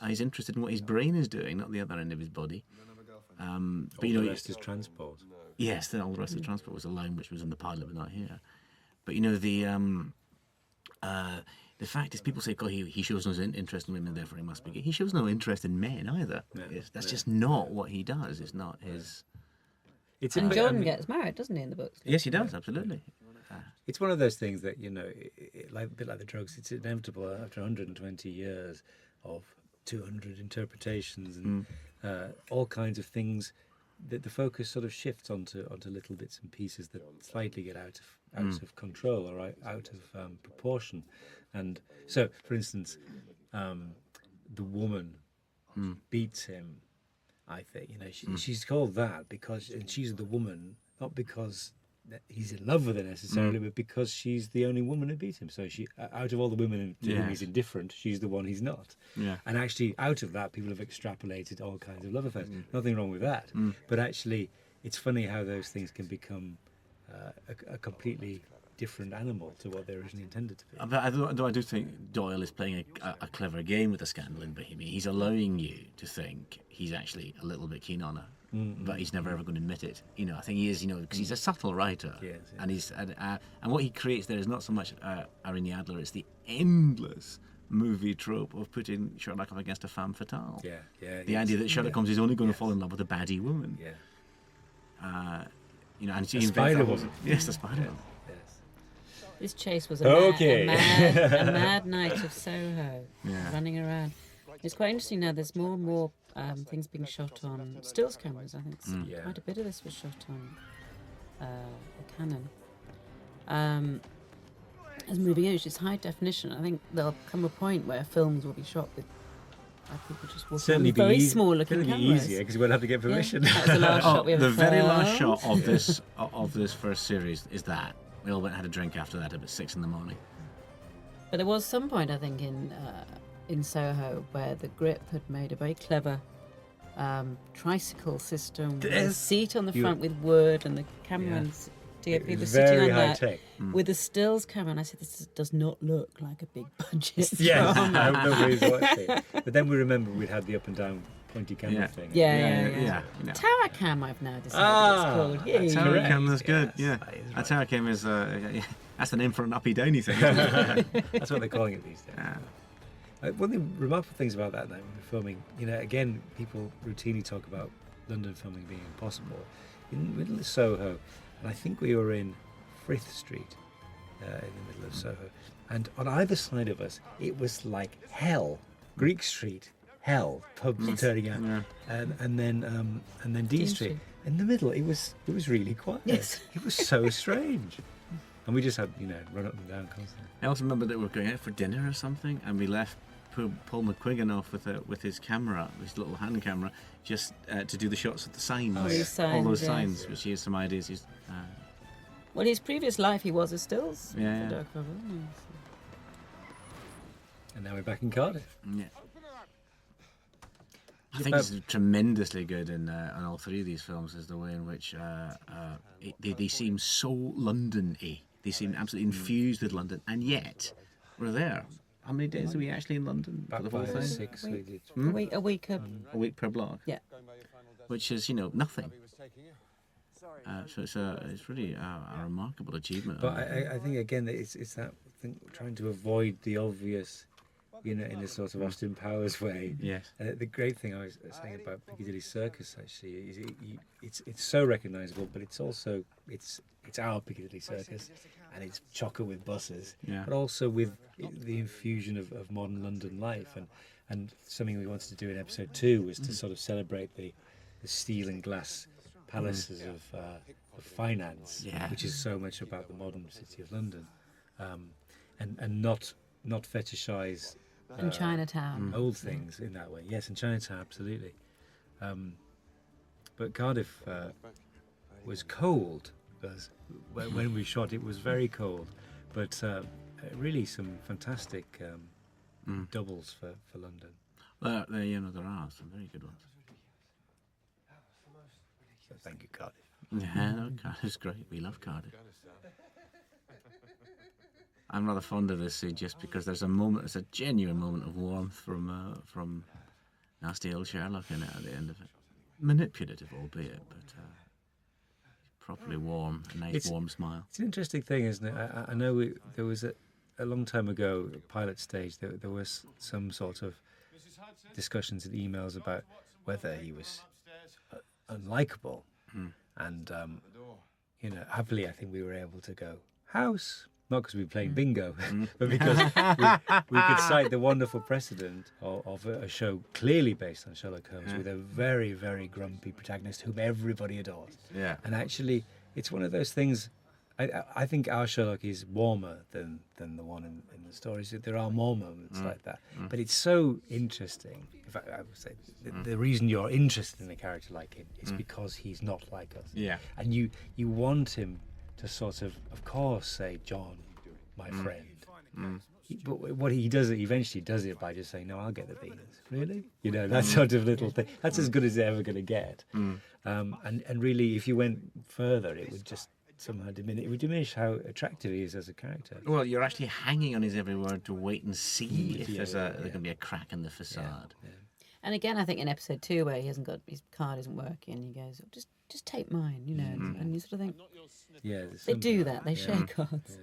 He's interested in what his brain is doing, not the other end of his body. But The rest is transport. yes, then all the rest of the transport was a line which was in the pilot but not here. But the fact is, people say, "God, he shows no interest in women, therefore he must be gay." He shows no interest in men either. That's just not what he does. It's not his. It's And in- John gets married, doesn't he, in the books? Yes, he does, absolutely. It's one of those things that, like a bit like the drugs, it's inevitable after 120 years of 200 interpretations and all kinds of things, that the focus sort of shifts onto little bits and pieces that slightly get out of control or out of proportion. And so, for instance, the woman beats him. I think she's called that because, and she's the woman, not because he's in love with her necessarily, but because she's the only woman who beat him. So she, out of all the women to whom he's indifferent, she's the one he's not. Yeah. And actually, out of that, people have extrapolated all kinds of love affairs. Nothing wrong with that. But actually, it's funny how those things can become a completely different animal to what they originally intended to be. But I do think Doyle is playing a clever game with the scandal in Bohemia. He's allowing you to think he's actually a little bit keen on her, but he's never ever going to admit it. I think he is, because he's a subtle writer. Yes, yeah. And he's and what he creates there is not so much Irene Adler, it's the endless movie trope of putting Sherlock up against a femme fatale. The idea that Sherlock Holmes is only going to fall in love with a baddie woman. And she A invents spider that woman. Yes, the spider woman. This chase was a mad night of Soho, running around. It's quite interesting now. There's more and more things being shot on stills cameras. I think quite a bit of this was shot on a Canon. As moving image, it's high definition. I think there'll come a point where films will be shot with people just walking Certainly on be very easy, small looking certainly cameras. be easier because you won't have to get permission. Yeah, that was the last shot we ever The very last filmed. shot of this first series is that. We all went and had a drink after that about 6 a.m. But there was some point, I think, in Soho where the Grip had made a very clever tricycle system with a seat on the front with wood and the camera and DOP was sitting Very on high that tech. with a stills camera. And I said, this does not look like a big budget Yes, drama. nobody's watched it. But then we remember we'd had the up and down pointy camera thing. Yeah. Tower cam, I've now decided it's called. A tower correct. cam, that's good. Yes, Yeah, that is a right. tower cam is that's the name for an uppy downy thing. Isn't it? That's what they're calling it these days. One of the remarkable things about that now, when we're filming, again, people routinely talk about London filming being impossible. In the middle of Soho, and I think we were in Frith Street, in the middle of Soho, and on either side of us, it was like hell. Greek Street, hell, pubs turning out, and then Dean Street. In the middle, it was really quiet. Yes. It was so strange. And we just had, run up and down constantly. I also remember that we were going out for dinner or something, and we left Paul McQuiggan off with his camera, his little hand camera, just to do the shots of the signs. Oh, these all those signs, signs, which he has some ideas. Well, his previous life, he was a stills Yeah. photographer, wasn't he? And now we're back in Cardiff. Yeah. I think it's tremendously good in all three of these films is the way in which they seem so London-y. They seem absolutely infused with London, and yet we're there. How many days are we actually in London for the whole thing? 6 weeks. A week. A week per block. Yeah. Which is, nothing. So it's really a remarkable achievement. But I think again it's that thing, trying to avoid the obvious, in a sort of Austin Powers way. Yes. The great thing I was saying about Piccadilly Circus actually is it's so recognisable, but it's also it's our Piccadilly Circus, and it's chocker with buses, but also with the infusion of modern London life, and something we wanted to do in episode 2 was to sort of celebrate the steel and glass palaces of finance, which is so much about the modern city of London, and not fetishise In Chinatown. old things in that way. Yes, in Chinatown, absolutely. But Cardiff was cold. Because when we shot, it was very cold. But really some fantastic doubles for London. There are some very good ones. So thank you, Cardiff. Yeah, no, Cardiff's great. We love Cardiff. I'm rather fond of this scene just because there's a genuine moment of warmth from nasty old Sherlock in it at the end of it. Manipulative, albeit, but properly warm, a nice warm smile. It's an interesting thing, isn't it? I know there was a long time ago, pilot stage, there was some sort of discussions and emails about whether he was unlikable, and happily I think we were able to go house. Not because we were playing bingo, but because we could cite the wonderful precedent of a show clearly based on Sherlock Holmes with a very, very grumpy protagonist whom everybody adores. Yeah. And actually, it's one of those things, I think our Sherlock is warmer than the one in the stories. There are more moments like that. But it's so interesting. In fact, I would say the reason you're interested in a character like him is because he's not like us. Yeah. And you want him to sort of course, say, John, my friend. But what he does, eventually does it by just saying, no, I'll get the beans. Really? That sort of little thing. That's as good as they're ever going to get. And really, if you went further, it would just somehow diminish. It would diminish how attractive he is as a character. Well, you're actually hanging on his every word to wait and see if there's going to be a crack in the facade. Yeah. And again, I think in episode 2 where he hasn't got his card isn't working, he goes, just take mine, and you sort of think, they do that, they share cards.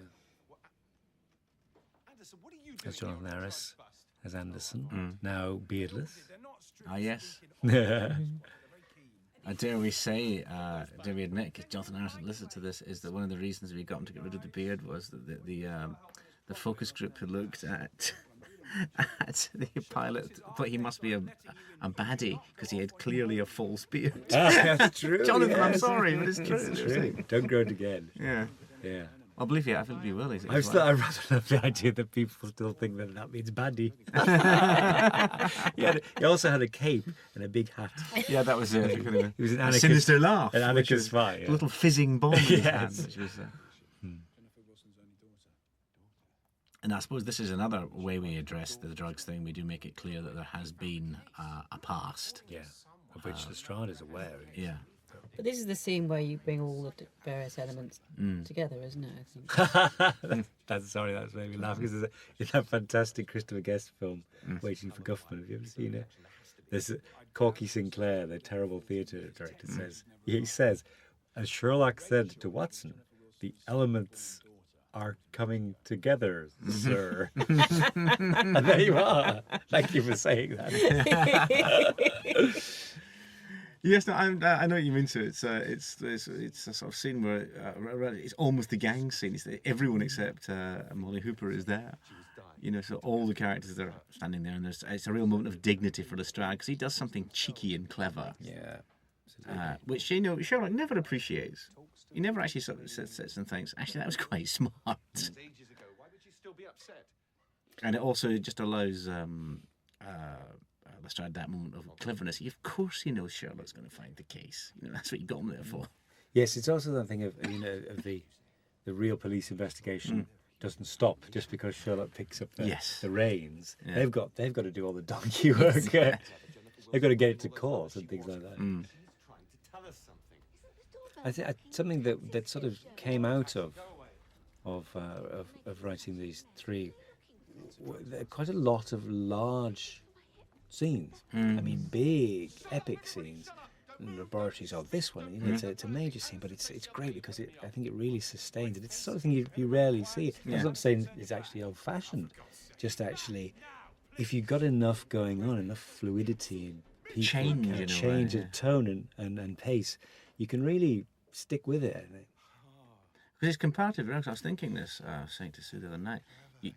As Jonathan Harris, as Anderson, now beardless. Ah, yes. Dare we say, dare we admit, because Jonathan Harris had listened to this, is that one of the reasons we got him to get rid of the beard was that the focus group who looked at the pilot thought he must be a baddie because he had clearly a false beard. That's true. Jonathan, I'm sorry, but it's true. It's true. Don't grow it again. Yeah. Yeah. I believe you. I think you will. I rather love the idea that people still think that means baddie. He also had a cape and a big hat. Yeah, that was it. He was an a anarchist, sinister laugh. an anarchist spy. A little fizzing bomb in his hand, Yes. which was. And I suppose this is another way we address the drugs thing. We do make it clear that there has been a past. Yeah, of which Lestrade is aware. Yeah. But this is the scene where you bring all the various elements together, isn't it? I think. That's made me laugh because it's that fantastic Christopher Guest film, Waiting for Guffman. Have you ever seen it? There's Corky Sinclair, the terrible theatre director, says, as Sherlock said to Watson, the elements are coming together, sir. And there you are. Thank you for saying that. Yes, no, I know what you mean. So it's a sort of scene where it's almost the gang scene. It's everyone except Molly Hooper is there. So all the characters are standing there, and it's a real moment of dignity for Lestrade because he does something cheeky and clever. Yeah. Which Sherlock never appreciates. He never actually sort of sits and thinks, actually, that was quite smart. And it also just allows Lestrade that moment of cleverness. Of course he knows Sherlock's going to find the case. That's what you got him there for. Yes, it's also that thing of of the real police investigation doesn't stop just because Sherlock picks up the reins. Yeah. They've got to do all the donkey work. they've got to get it to court and things like that. I think something that sort of came out of writing these three, there are quite a lot of large scenes. I mean, big epic scenes. And laboratories of this one, it's a major scene, but it's great because I think it really sustains it. It's the sort of thing you rarely see. I'm not saying it's actually old-fashioned, just actually, if you've got enough going on, enough fluidity and people change of tone and pace, you can really stick with it, I think. Because it's comparative. I was thinking this, saying to Sue the other night,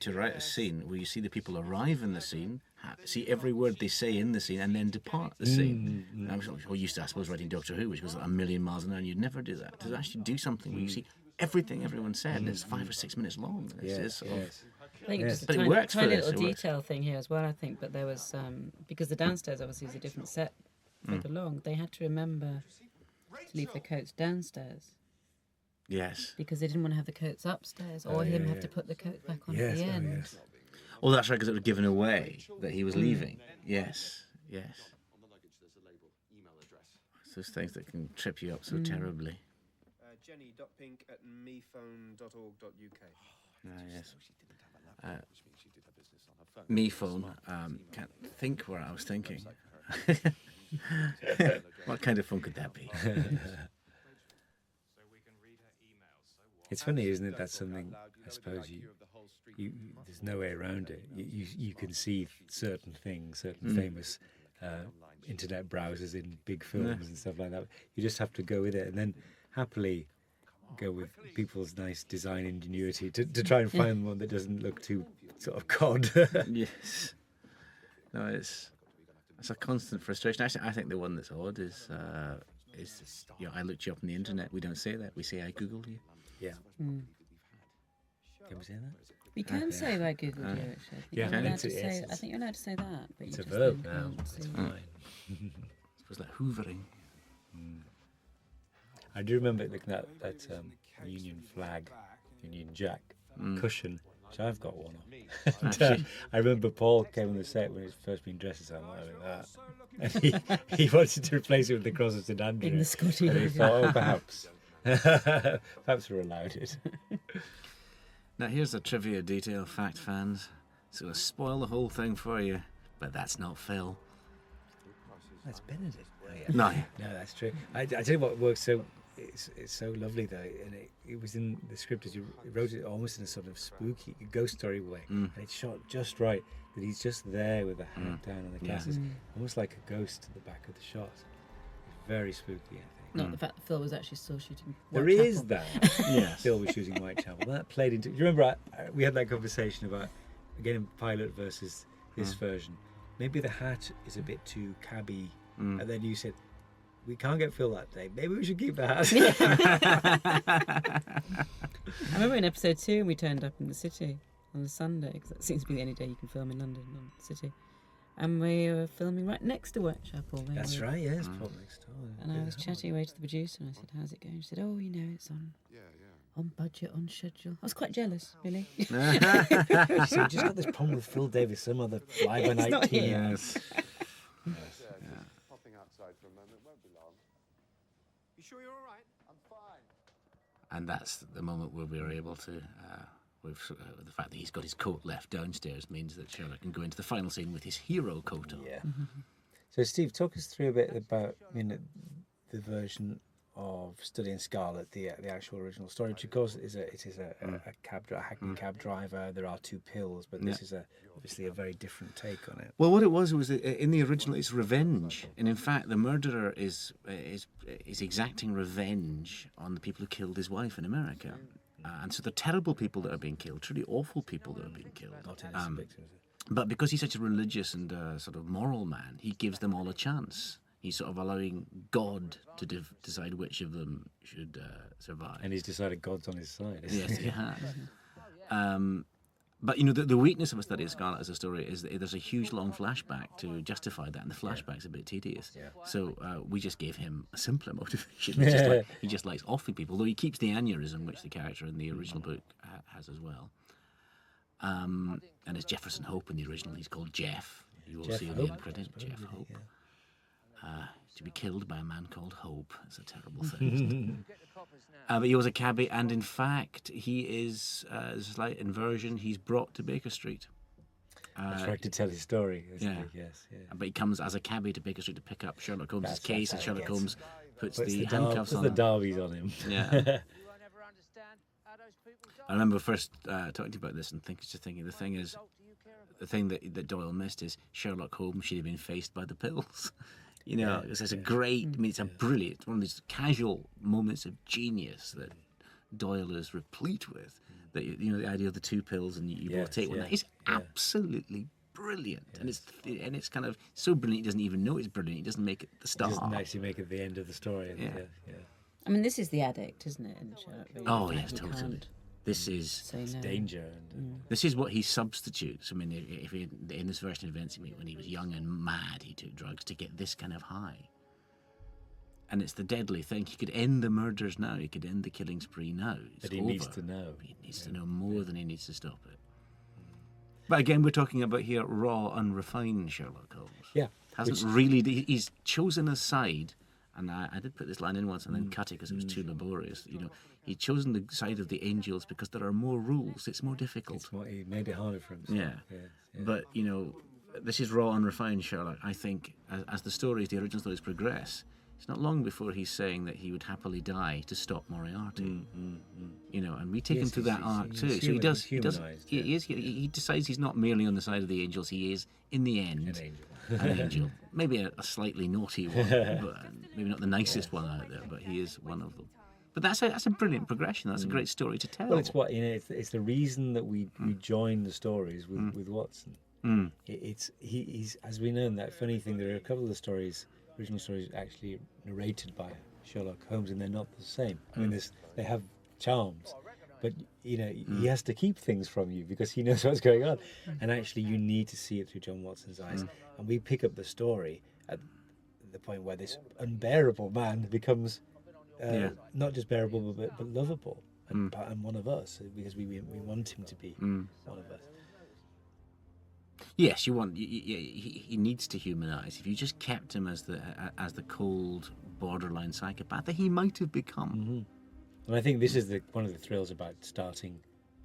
to write a scene where you see the people arrive in the scene, see every word they say in the scene, and then depart the scene. I was used to, I suppose, writing Doctor Who, which goes like a million miles an hour, and you'd never do that. To actually do something where you see everything everyone said, and it's 5 or 6 minutes long. It's sort of, I think it's just but a it works for tiny this, little it works. detail thing here as well, I think. But there was, because the downstairs obviously is a different set further along, they had to remember to leave their coats downstairs. Yes. Because they didn't want to have the coats upstairs, or him have to put the coat back on at the end. Yes. Oh, that's right, because it was given away that he was leaving. Yes. It's those things that can trip you up so terribly. Jenny.pink@mephone.org.uk. Yes. Me phone. Can't think where I was thinking. What kind of phone could that be? It's funny, isn't it? That's something, I suppose, you there's no way around it. You can see certain things, certain famous internet browsers in big films and stuff like that. You just have to go with it, and then happily go with people's nice design ingenuity to try and find one that doesn't look too sort of cod. Yes. No, it's a constant frustration. Actually, I think the one that's odd is I looked you up on the internet. We don't say that. We say I googled you. Yeah. Can we say that? We can say I googled you, actually. Yeah, I think, yes, I think you're allowed to say that. But It's you a just verb then now. can't It's say- fine. I suppose like hoovering. I do remember looking at that Union flag, Union Jack cushion, which I've got one of. And, I remember Paul came on the set when he was first being dressed as something like that. And he wanted to replace it with the cross of St Andrew. In the Scotty And he logo. thought, perhaps we're allowed it. Now here's a trivia detail, fact fans. It's going to spoil the whole thing for you, but that's not Phil. That's Benedict. Oh, yeah. No. No, that's true. I tell you what works so. It's so lovely though, and it was in the script as you wrote it almost in a sort of spooky ghost story way, and it's shot just right that he's just there with the hat down on the glasses, almost like a ghost at the back of the shot. It's very spooky, I think. Not the fact that Phil was actually still shooting There Whitechapel. is that. Yes. Phil was shooting Whitechapel. That played into. Do you remember we had that conversation about again pilot versus this version? Maybe the hat is a bit too cabby, and then you said, we can't get Phil that day. Maybe we should keep the hat. I remember in episode 2 we turned up in the city on the Sunday, because that seems to be the only day you can film in London, in the city. And we were filming right next to Whitechapel. That's right, yes, Paul next door. And I was chatting away to the producer and I said, how's it going? She said, oh, it's on budget, on schedule. I was quite jealous, really. So you just got this problem with Phil Davis, some other fly-by-night not team. here. Yes. Popping outside for a moment, won't be long. You sure you're all right? I'm fine. And that's the moment where we were able to, the fact that he's got his coat left downstairs means that Sherlock can go into the final scene with his hero coat on. Yeah. So Steve, talk us through a bit about the version of Studying Scarlet, the actual original story, which of course is a hackney cab driver. There are two pills, but this is obviously a very different take on it. Well, what it was in the original, it's revenge, and in fact, the murderer is exacting revenge on the people who killed his wife in America, and so the terrible people that are being killed, truly awful people that are being killed. Not innocent victims. But because he's such a religious and sort of moral man, he gives them all a chance. He's sort of allowing God to decide which of them should survive. And he's decided God's on his side. Isn't Yes, he has. But, the weakness of A Study in Scarlet as a story is that there's a huge long flashback to justify that, and the flashback's a bit tedious. Yeah. So we just gave him a simpler motivation. He just likes offing people, though he keeps the aneurysm, which the character in the original book has as well. And it's Jefferson Hope in the original. He's called Jeff. You will Jeff see Hope, the end credit. Jeff Hope. Yeah. to be killed by a man called Hope. It's a terrible thing, isn't it? But he was a cabbie, and in fact, he is, a slight inversion, he's brought to Baker Street. Tried to tell his story. Yeah. Yes. But he comes as a cabbie to Baker Street to pick up Sherlock Holmes' case, and Sherlock Holmes puts the handcuffs on the him. derbies on him. Yeah. I remember first talking to you about this and thinking the thing that Doyle missed is Sherlock Holmes should have been faced by the pills. You know, it's a great, I mean, it's a brilliant, one of these casual moments of genius that Doyle is replete with. That, you know, the idea of the two pills and you both take one. That is absolutely brilliant. Yes. And it's kind of so brilliant he doesn't even know it's brilliant. He doesn't make it the start. He doesn't actually make it the end of the story. I mean, this is the addict, isn't it? In Sherlock? Really? Oh, yes, totally. This is danger. This is what he substitutes. I mean, if in this version of events, when he was young and mad, he took drugs to get this kind of high. And it's the deadly thing. He could end the murders now. He could end the killing spree now. But he needs to know. He needs to know more than he needs to stop it. But again, we're talking about here raw, unrefined Sherlock Holmes. Yeah. He's chosen a side, and I did put this line in once and then cut it because it was too laborious. You know, he'd chosen the side of the angels because there are more rules. It's more difficult. He made it harder for himself. Yeah. But, you know, this is raw, unrefined Sherlock. I think as the original stories progress, it's not long before he's saying that he would happily die to stop Moriarty. You know, and we take him through that arc too. So he does. He decides he's not merely on the side of the angels. He is, in the end, an angel. Maybe a slightly naughty one, but maybe not the nicest one out there. But he is one of them. But that's a brilliant progression. That's a great story to tell. Well, it's the reason that we join the stories with Watson. He's as we know, that funny thing. There are a couple of the original stories actually narrated by Sherlock Holmes, and they're not the same. I mean, they have charms, but you know, he has to keep things from you because he knows what's going on, and actually you need to see it through John Watson's eyes. And we pick up the story at the point where this unbearable man becomes not just bearable but lovable and one of us, because we want him to be one of us. Yes, he needs to humanise. If you just kept him as the cold, borderline psychopath that he might have become. And I think this is one of the thrills about starting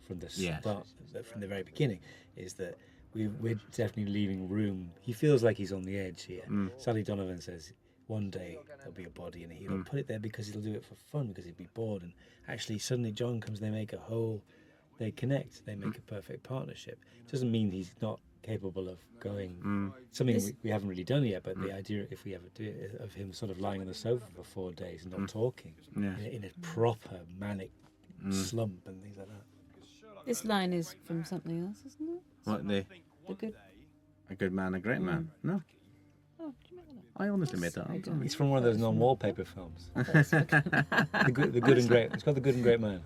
from the start, from the very beginning, is that we're definitely leaving room. He feels like he's on the edge here. Sally Donovan says one day there'll be a body, and he'll put it there because he'll do it for fun, because he'd be bored. And actually, suddenly John comes. They make a whole. They connect. They make a perfect partnership. It doesn't mean he's not capable of going something we haven't really done yet, but the idea, if we ever do it, of him sort of lying on the sofa for 4 days and not talking in a proper manic slump and things like that. This line is from something else, isn't it? What a good man, a great man. No, Oh, did you make that up? I honestly made that up. It's from one of those non-wallpaper films. the good and great. It's called The Good and Great Man.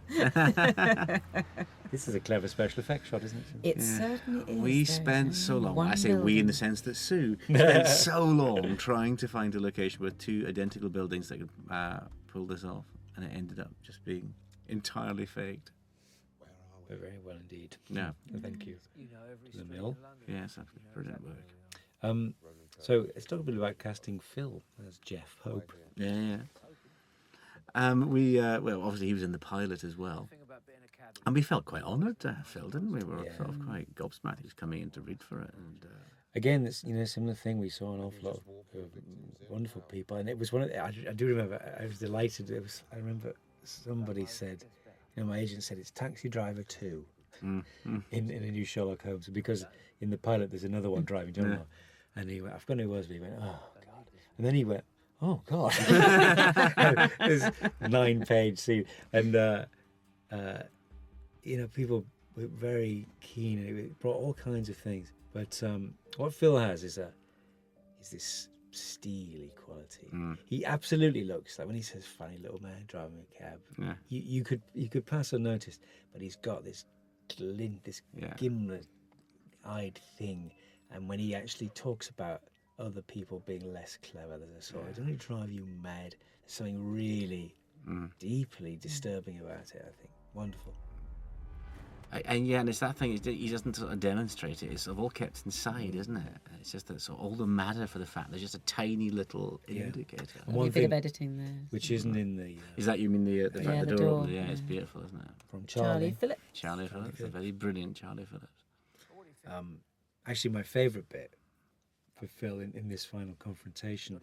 This is a clever special effects shot, isn't it? It certainly is. We spent so long. I say we in the sense that Sue spent so long trying to find a location with two identical buildings that could pull this off, and it ended up just being entirely faked. But very well indeed. Yeah. Thank you to the mill. Yes, absolutely brilliant work. So let's talk a bit about casting Phil as Jeff Hope. Yeah. Well, obviously he was in the pilot as well. And we felt quite honoured to have Phil, didn't we? We were sort of quite gobsmacked. He was coming in to read for it. And again, it's similar thing. We saw an awful lot of wonderful people, and it was one of. I do remember. I was delighted. I remember somebody said, my agent said it's Taxi Driver 2 in a new Sherlock Holmes, because in the pilot there's another one driving John, and he went. I forgot who it was, but he went, oh God, and then he went, oh God. There's a 9-page scene, and people were very keen, and it brought all kinds of things. But what Phil has is this steely quality. He absolutely looks like, when he says "funny little man driving a cab," you could pass unnoticed, but he's got this glint, this gimlet-eyed thing. And when he actually talks about other people being less clever, there's a sort of, doesn't it drive you mad? There's something really deeply disturbing about it, I think. Wonderful. And it's that thing. He doesn't sort of demonstrate it. It's sort of all kept inside, isn't it? It's just that sort of all the matter for the fact there's just a tiny little indicator. And A one bit thing of editing there. which isn't in the Is that you mean the Yeah, the the door? door, Yeah, it's yeah. beautiful, isn't it? from Charlie Phillips. Charlie Phillips, a very brilliant Charlie Phillips. Actually, my favourite bit for Phil in this final confrontation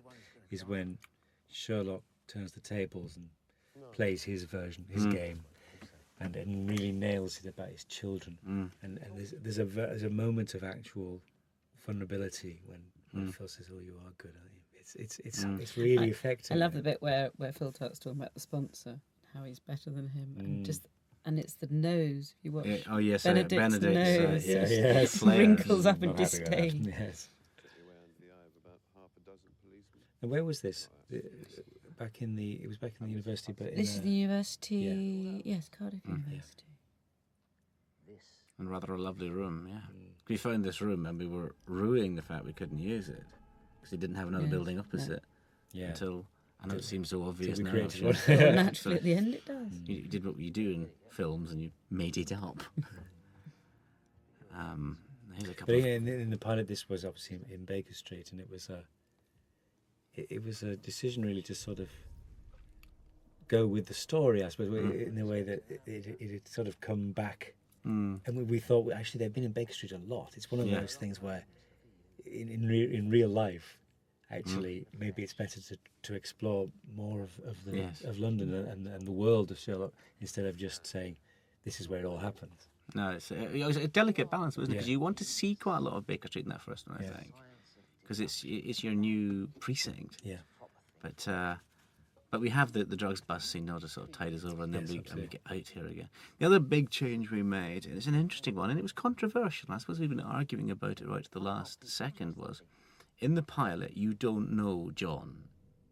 is when Sherlock turns the tables and plays his version, his game, and really nails it about his children. And there's a moment of actual vulnerability when Phil says, "Oh, you are good, aren't you?" It's really effective. I love the bit where Phil talks talking about the sponsor, how he's better than him, and it's the nose. You watch. Yeah, oh yes, Benedict's nose. yeah, just yes. wrinkles up in Not happy with that. disdain. Yes. And where was this? Back in the university, but This is the university. Yes, Cardiff University. and rather a lovely room. Yeah, we found this room and we were rueing the fact we couldn't use it because he didn't have another Yes, building opposite Yeah. until. I know it seems so obvious we now. created actually. one. Well, naturally, at the end it does. You did what you do in films and you made it up. Here's a couple But of... in the pilot, this was obviously in Baker Street, and it was a decision really to sort of go with the story, I suppose, in the way that it had sort of come back. And we thought, well, actually, they've been in Baker Street a lot. It's one of those things where, in real life, actually, maybe it's better to explore more of London and the world of Sherlock instead of just saying, this is where it all happens. No, it's a delicate balance, isn't it? Because you want to see quite a lot of Baker Street in that first one, I think, because it's your new precinct. Yeah. But we have the drugs bus scene now to sort of tide us over, and then we absolutely. get out here again. The other big change we made, and it's an interesting one, and it was controversial, and I suppose we've been arguing about it right to the last second, was in the pilot you don't know John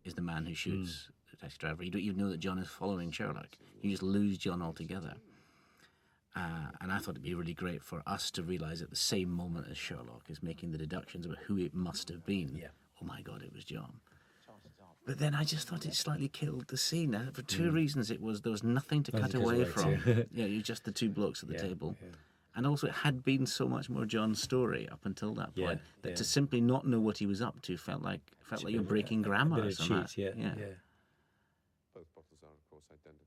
is the man who shoots the taxi driver. You don't even know that John is following Sherlock. You just lose John altogether. And I thought it'd be really great for us to realise at the same moment as Sherlock is making the deductions about who it must have been. Yeah. Oh my God, it was John. But then I just thought it slightly killed the scene. For two reasons, there was nothing to cut away from. You're just the two blokes at the table. Yeah. And also it had been so much more John's story up until that point that to simply not know what he was up to felt like you're breaking grammar or something. Yeah. Both bottles are, of course, identical.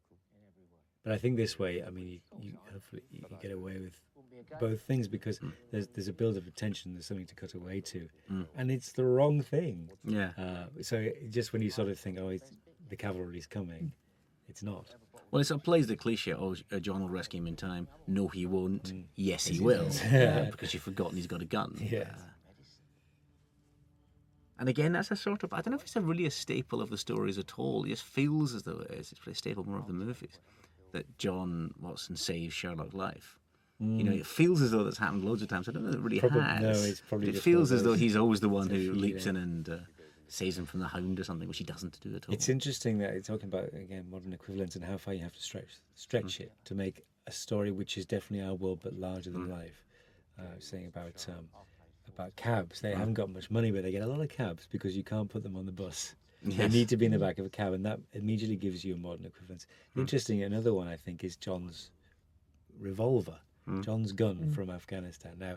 But I think this way, I mean, you hopefully you get away with both things because there's a build of attention, there's something to cut away to, and it's the wrong thing. Yeah. So just when you sort of think, oh, the cavalry's coming, it's not. Well, it sort of plays the cliche, John will rescue him in time. No, he won't. Yes, he will. Because you've forgotten he's got a gun. Yeah. And again, that's a sort of, I don't know if it's really a staple of the stories at all. It just feels as though it is. It's pretty staple more of the movies. That John Watson saves Sherlock's life. You know, it feels as though that's happened loads of times. I don't know that it really has. No, it's probably it just feels one as of though those he's always the one who feeling. leaps in and saves him from the Hound or something, which he doesn't do at all. It's interesting that you're talking about, again, modern equivalents and how far you have to stretch it to make a story which is definitely our world but larger than life. Saying about cabs, they haven't got much money, but they get a lot of cabs because you can't put them on the bus. Yes. They need to be in the back of a cab, and that immediately gives you a modern equivalence. Interesting, another one I think is John's revolver, John's gun from Afghanistan. Now,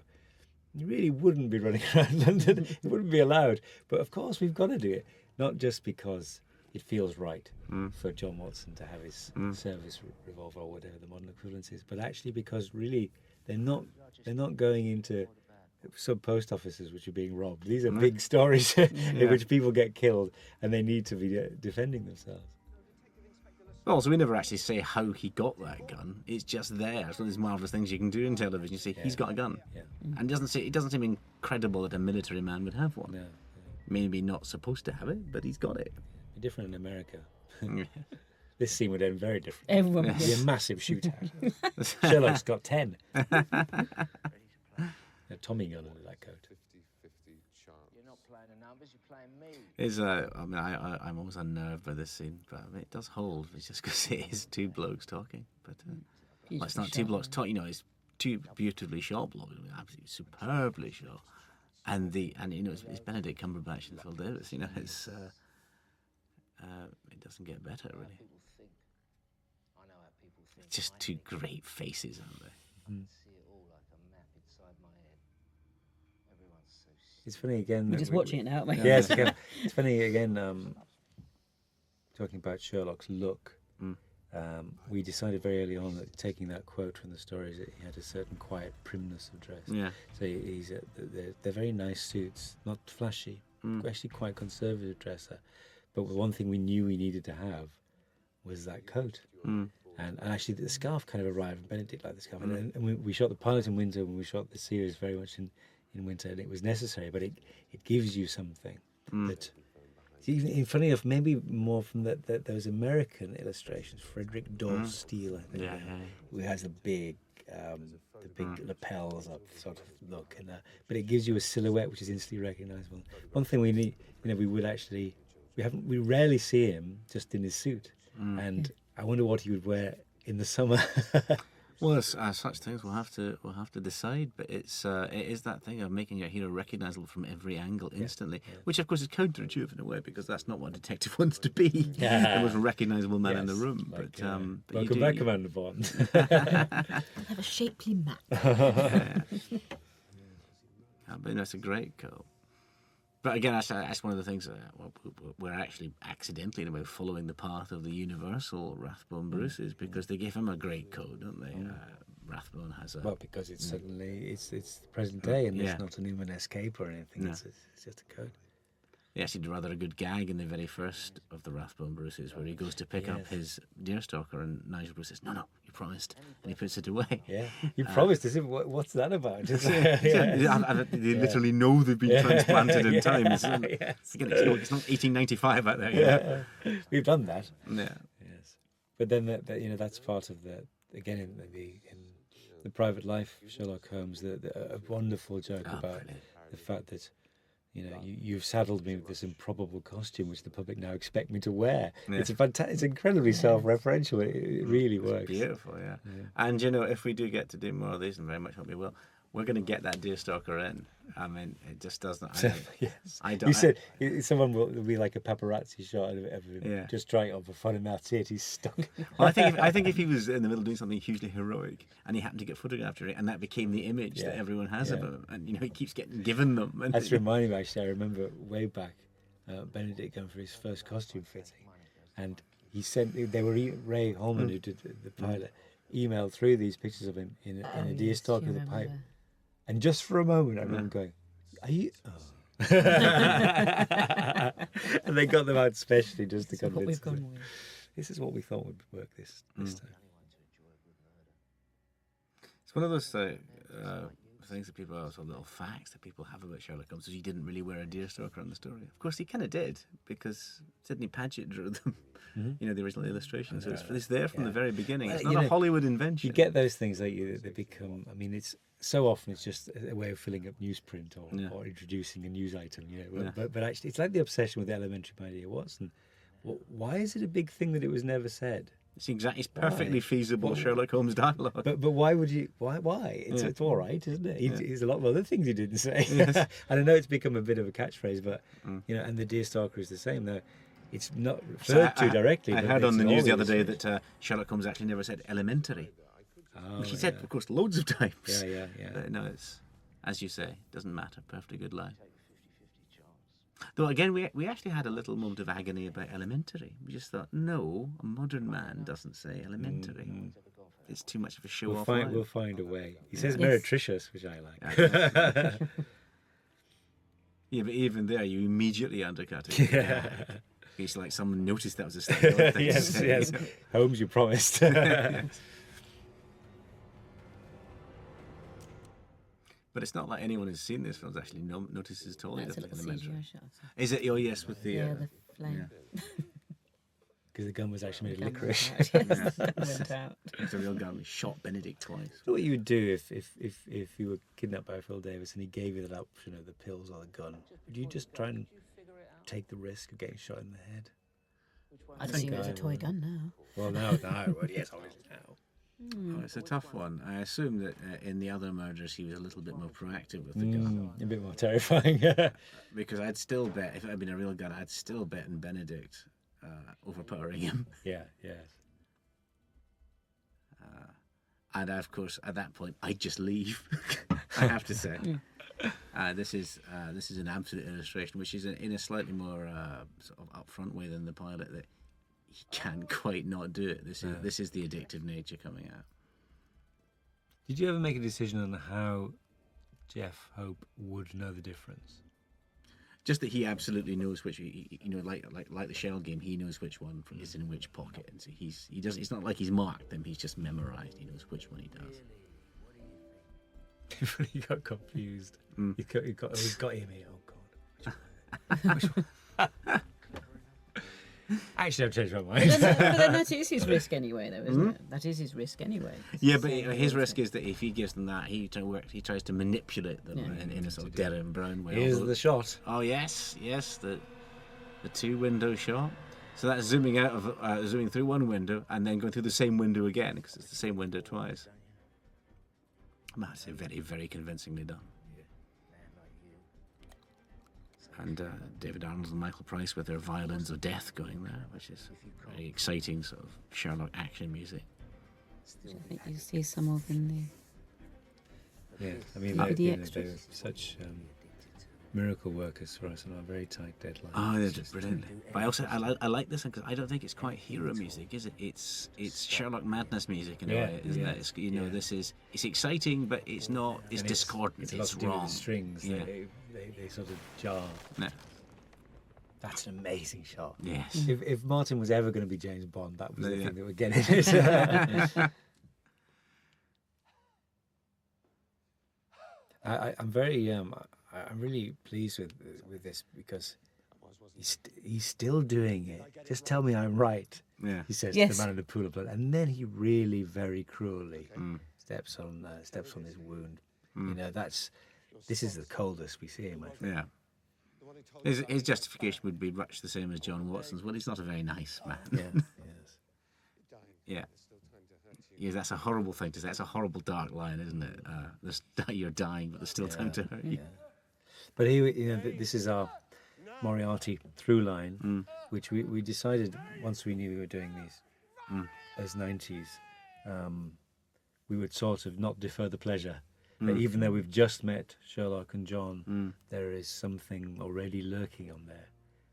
you really wouldn't be running around London, it wouldn't be allowed, but of course we've got to do it, not just because it feels right for John Watson to have his service revolver or whatever the modern equivalence is, but actually because really they're not going into sub post offices which are being robbed. These are big stories in which people get killed and they need to be defending themselves. Well, so we never actually say how he got that gun. It's just there. It's one of these marvellous things you can do in television. You say, he's got a gun. Yeah. And it doesn't seem incredible that a military man would have one. No, Maybe not supposed to have it, but he's got it. be different in America. This scene would end very different. Everyone It'd be a massive shootout. Sherlock's got 10. A Tommy gun under that coat. 50-50 chance. You're not playing the numbers, you're playing me. I'm always unnerved by this scene, but it does hold. It's just because it is two blokes talking. But it's not two blokes talking. It's two beautifully shot blokes, absolutely superbly shot. And it's Benedict Cumberbatch and Phil Davis. It's it doesn't get better really. People think. I know how people think. It's just two great faces, aren't they? see it all like a map inside my head. Everyone's so It's funny again. We're that just we- watching it now, aren't we? Yes, again, it's funny again. Talking about Sherlock's look, we decided very early on that taking that quote from the stories, that he had a certain quiet primness of dress. Yeah. So they're very nice suits, not flashy, actually quite conservative dresser. But one thing we knew we needed to have was that coat. And actually, the scarf kind of arrived. Benedict liked the scarf, and we shot the pilot in winter. When we shot the series very much in winter, and it was necessary. But it gives you something that. Even funny enough, maybe more from those American illustrations. Frederick Doyle Steele, I think, who has the big lapels up sort of look, and but it gives you a silhouette which is instantly recognisable. One thing we need, we rarely see him just in his suit, and I wonder what he would wear in the summer. Well, such things we'll have to decide, but it is that thing of making your hero recognisable from every angle instantly, which of course is counterintuitive in a way because that's not what a detective wants to be, the most recognisable man in the room. But welcome back, Commander Bond. Have a shapely map. But that's a great coat. But again, that's one of the things we're actually accidentally in a way following the path of the Universal Rathbone Bruces because they gave him a great coat, don't they? Rathbone has a... Well, because it's suddenly it's the present day and it's not an Inverness cape or anything. No. It's just a coat. He actually did rather a good gag in the very first of the Rathbone Bruces where he goes to pick up his deerstalker and Nigel Bruce says, no, you promised. And he puts it away. Yeah, you promised. What's that about? They literally know they've been transplanted in time. Again, it's not 1895 out there yet. Yeah. We've done that. Yeah. Yes. But then, that's part of again, in the private life of Sherlock Holmes, a wonderful joke about the fact that, you've saddled me with this improbable costume, which the public now expect me to wear. Yeah. It's incredibly self-referential. It really works. Beautiful, yeah. And if we do get to do more of these, and very much hope we will, we're going to get that deerstalker in. I mean, it just doesn't. Yes. I don't. You said someone will be like a paparazzi shot of him just trying it on for fun, and that's it. He's stuck. Well, I think if he was in the middle doing something hugely heroic, and he happened to get photographed, and that became the image that everyone has of him, and he keeps getting given them. And that's reminding me. Actually, I remember way back, Benedict going for his first costume fitting, and he sent. They were Ray Holman who did the pilot. Emailed through these pictures of him in a deerstalker with a pipe. And just for a moment, I remember going, "Are you?" Oh. And they got them out specially just to convince me. This is what we thought would work this time. It's one of those things that people are little facts that people have about Sherlock Holmes. So he didn't really wear a deerstalker on the story. Of course, he kind of did because Sidney Paget drew them. The original illustrations. So it's there from the very beginning. Well, it's not a Hollywood invention. You get those things that they become. I mean, it's so often it's just a way of filling up newsprint or introducing a news item. But actually, it's like the obsession with the elementary idea. Watson, why is it a big thing that it was never said? It's perfectly feasible Sherlock Holmes dialogue. But why would you? Why? It's all right, isn't it? There's a lot of other things he didn't say. Yes. And I know it's become a bit of a catchphrase, but and the deerstalker is the same though. It's not referred to directly. I heard on the news the other day that Sherlock Holmes actually never said elementary. Which he said, of course, loads of times. Yeah. But no, it's, as you say, doesn't matter. Perfectly good line. Though, again, we actually had a little moment of agony about elementary. We just thought, no, a modern man doesn't say elementary. It's too much of a show-off line. We'll find a way. He says meretricious, which I like. Yeah, but even there, you immediately undercut it. Yeah. It's like someone noticed that was a standard thing. Yes. Holmes, you promised. But it's not like anyone who's seen this film actually notices at all. That's a little CGI shot. Is it? Oh, yes, with the... the flame. Because the gun was actually made of licorice. Went out. It's a real gun. We shot Benedict twice. What you would do if you were kidnapped by Phil Davis and he gave you that option of the pills or the gun? Would you just try and take the risk of getting shot in the head? I'd assume it was a toy gun now. Well, now, yes, obviously now. Oh, it's a tough one. I assume that in the other murders he was a little bit more proactive with the gun. A bit more terrifying. Because I'd still bet, if it had been a real gun, I'd still bet in Benedict overpowering him. Yeah, yes. And of course, at that point, I just leave. I have to say, this is an absolute illustration, which is in a slightly more sort of upfront way than the pilot, that he can't quite not do it. This is the addictive nature coming out. Did you ever make a decision on how Jeff Hope would know the difference? Just that he absolutely knows which, like the shell game, he knows which one is in which pocket, and so he does. It's not like he's marked them; he's just memorised. He knows which one he does. He got confused. He got him here. Oh God! Which one? Actually, I've changed my mind. But then that is his risk anyway, though, isn't it? That is his risk anyway. Yeah, but his risk is that if he gives them that, he tries to manipulate them in a sort of Derren Brown way. Here's the shot. Oh yes, the 2-window shot. So that's zooming through one window and then going through the same window again, because it's the same window twice. That's very, very convincingly done. And David Arnold and Michael Price with their violins of death going there, which is very exciting sort of Sherlock action music. Which I think you see some of in Yeah, I mean, they're such miracle workers for us on our very tight deadline. Oh, they're just brilliant. But I like this one because I don't think it's quite hero music, is it? It's Sherlock madness music in a way, isn't it? It's, it's exciting, but it's not. It's discordant. It's wrong. With the strings. Yeah. They sort of jar. No. That's an amazing shot. Yes. If Martin was ever going to be James Bond, that was the thing that would get it. I'm very, I'm really pleased with this because he's still doing it. Just tell me I'm right. Yeah. He says to the man in the pool of blood, and then he really very cruelly steps on his wound. You know, this is the coldest we see him. I think. Yeah. His justification would be much the same as John Watson's. Well, he's not a very nice man. Yeah. Yes. Yeah. Yeah, that's a horrible thing to say. That's a horrible dark line, isn't it? You're dying, but there's still time to hurt you. But this is our Moriarty through line, which we decided once we knew we were doing these as 90s, we would sort of not defer the pleasure. But even though we've just met Sherlock and John, there is something already lurking on there.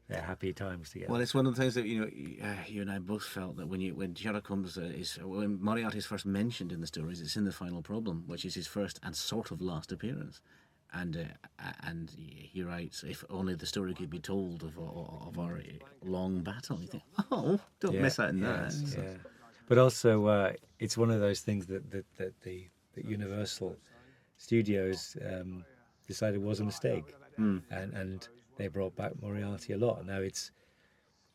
They're happy times together. Well, it's one of the things that you and I both felt that when Sherlock Holmes when Moriarty is first mentioned in the stories, it's in The Final Problem, which is his first and sort of last appearance. And he writes, if only the story could be told of our long battle. You think, don't miss out on that. Yeah. But also, it's one of those things that the Universal Studios decided was a mistake, and they brought back Moriarty a lot. Now it's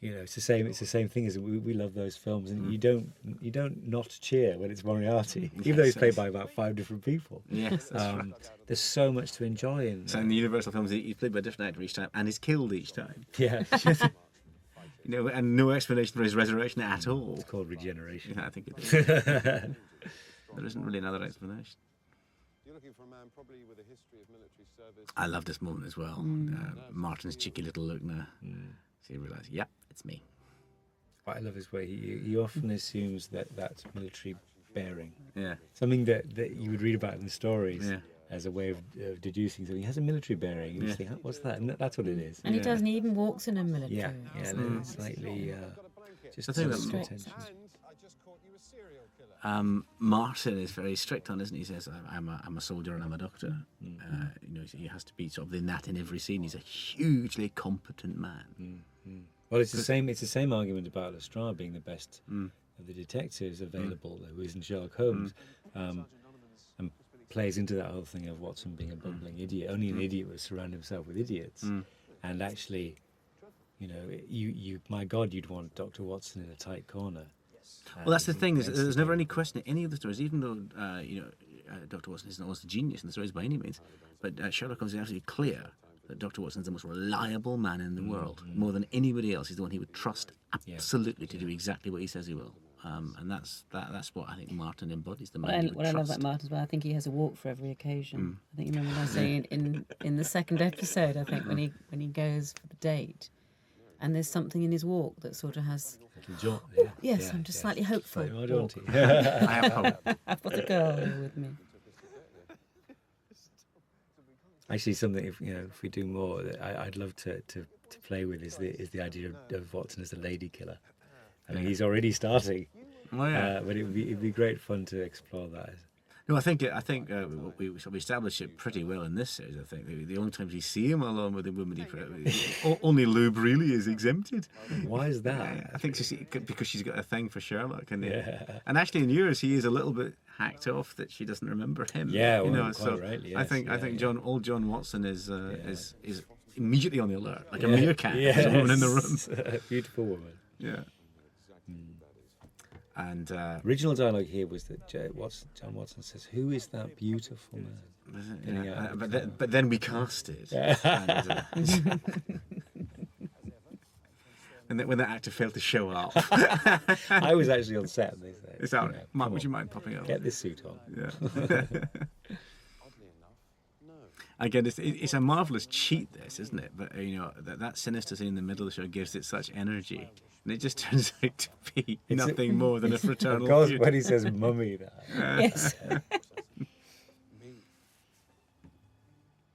the same thing as we love those films, and you don't not cheer when it's Moriarty, even though he's played by about 5 different people. Yes, that's right. There's so much to enjoy in. So in the Universal films, he's played by a different actor each time, and is killed each time. Yeah. And no explanation for his resurrection at all. It's called regeneration. Yeah, I think it is. There isn't really another explanation. You're looking for a man probably with a history of military service. I love this moment as well. Martin's cheeky little look now. So you realise, it's me. What I love is where he often assumes that that's military bearing. Yeah. Something that you would read about in the stories. Yeah. As a way of deducing something. He has a military bearing. You just think, what's that? And that's what it is. And he doesn't. He even walks in a military. Yeah, slightly just I think sort of that- tensions. I just caught you a serial killer. Martin is very strict on, isn't he? He says, I'm a soldier and I'm a doctor. He has to be sort of in that in every scene. He's a hugely competent man. Well, it's the same argument about Lestrade being the best of the detectives available, who isn't Sherlock Holmes, and plays into that whole thing of Watson being a bumbling idiot. Only an idiot would surround himself with idiots. And actually, you my God, you'd want Dr. Watson in a tight corner. Well, that's the thing. There's never any question in any of the stories, even though Dr. Watson isn't always the genius in the stories by any means. But Sherlock Holmes is absolutely clear that Dr. Watson is the most reliable man in the world. More than anybody else, he's the one he would trust absolutely to do exactly what he says he will. And that's what I think Martin embodies. The man What I love about Martin as well, I think he has a walk for every occasion. I think you remember when I was saying in the second episode, I think when he goes for the date, and there's something in his walk that sort of has Little jaunt, yeah. Yes, Yeah, I'm just yeah. slightly hopeful. Slightly more jaunty. I have hope. I've got a girl here with me. Actually, something if we do more, I'd love to play with is the idea of Watson as a lady killer. I mean, he's already starting, Oh, yeah. but it'd be great fun to explore that. No, I think we established it pretty well in this series. I think the only times you see him alone with a woman, only Lube really is exempted. Why is that? I think because she's got a thing for Sherlock, and Yeah. and actually in yours he is a little bit hacked off that she doesn't remember him. Yeah, you well, know. quite So rightly, I yes, think yeah, John Watson is immediately on the alert, like a meerkat. There's a woman in the room. A beautiful woman. Yeah. And Original dialogue here was that John Watson says, "Who is that beautiful man?" yeah, but then we cast it. And when that actor failed to show up, I was actually on set, and they said, it's out. "Come Mark, on, would you mind popping up? get this suit on?" Yeah. Again, it's a marvelous cheat, this, isn't it? But that sinister scene in the middle of the show gives it such energy, and it just turns out to be nothing more than a fraternal Of course, feud. when he says "mummy," that. Yes. It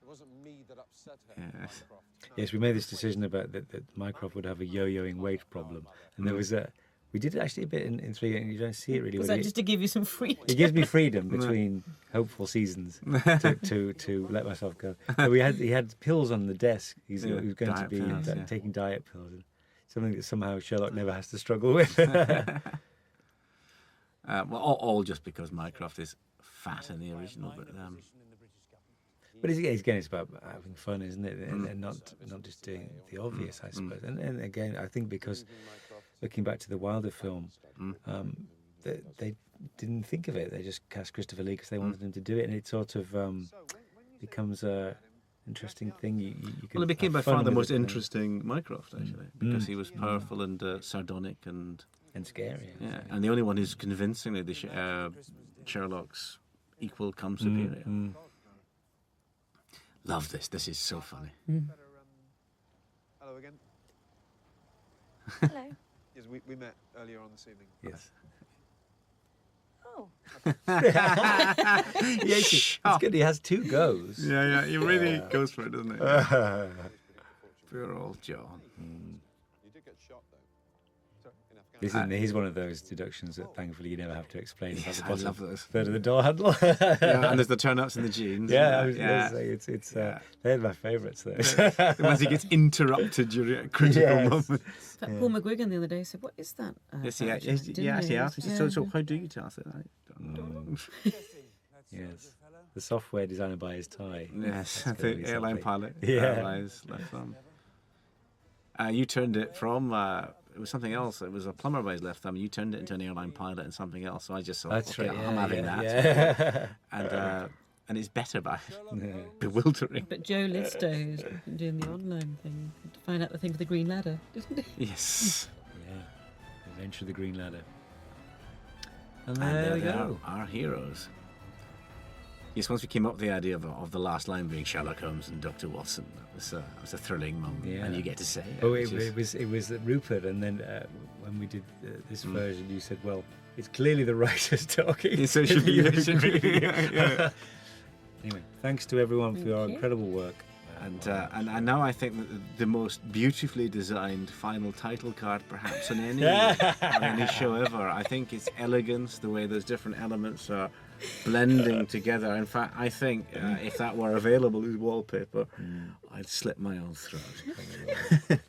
wasn't me that upset her. Yes. Mycroft. Yes, we made this decision about that Mycroft would have a yo-yoing weight problem, and there was we did actually a bit in 3, and you don't see it really. Was but that just to give you some freedom? it gives me freedom between hopeful seasons to let myself go. So he had pills on the desk. He was going to Diet be pills, yeah. taking diet pills, something that somehow Sherlock never has to struggle with. Well, all just because Mycroft is fat in the original, But again, it's about having fun, isn't it? And not just doing the obvious, I suppose. And again, I think because looking back to the Wilder film, they didn't think of it. They just cast Christopher Lee because they wanted him to do it, and it sort of becomes a interesting thing. You well, it became by have fun far the with most it, interesting Mycroft, actually, because he was powerful and sardonic and scary. yeah, and the only one who's convincingly Sherlock's equal cum superior. Love this. This is so funny. Hello again. Hello. Yes, we met earlier on this evening. Yes. Oh. Yeah, it's good. He has 2 goes. Yeah, he really goes for it, doesn't he? Poor old John. You did get shot though. Sorry, in Afghanistan. He's one of those deductions that thankfully you never have to explain. Yes, about I the love bottom those. third of the door handle. Yeah, and there's the turn-ups in the jeans. Yeah, I was going to say, they're my favourites, though. Once he gets interrupted during a critical Yes. moment. In fact, Paul McGuigan the other day said, "What is that?" Yes, character?" actually Didn't asked. he? He said, so how do you tell us that? I don't know. Yes. The software designer by his tie. Yes, That's gonna the be airline something. pilot. Yeah. Airlines left thumb. You turned it from it was something else. It was a plumber by his left thumb. You turned it into an airline pilot and something else. So I just thought, That's okay, right. I'm having that. Yeah. And it's better by Yeah. bewildering. But Joe Lidstow's been doing the online thing to find out the thing for the Green Ladder, didn't he? Yes. Yeah. Adventure of the Green Ladder. And And there we they go. are our heroes. Yes, once we came up with the idea of the last line being Sherlock Holmes and Dr. Watson, that was a thrilling moment, Yeah. and you get to say it. Oh, which is- it was Rupert, and then when we did this version, you said, "Well, it's clearly the writers talking." Yeah, so it should be. You It should be, agree? yeah. Anyway, thanks to everyone for your Thank you. incredible work. And now I think that the most beautifully designed final title card, perhaps on any show ever. I think it's elegance, the way those different elements are blending together. In fact, I think if that were available as wallpaper, I'd slit my own throat.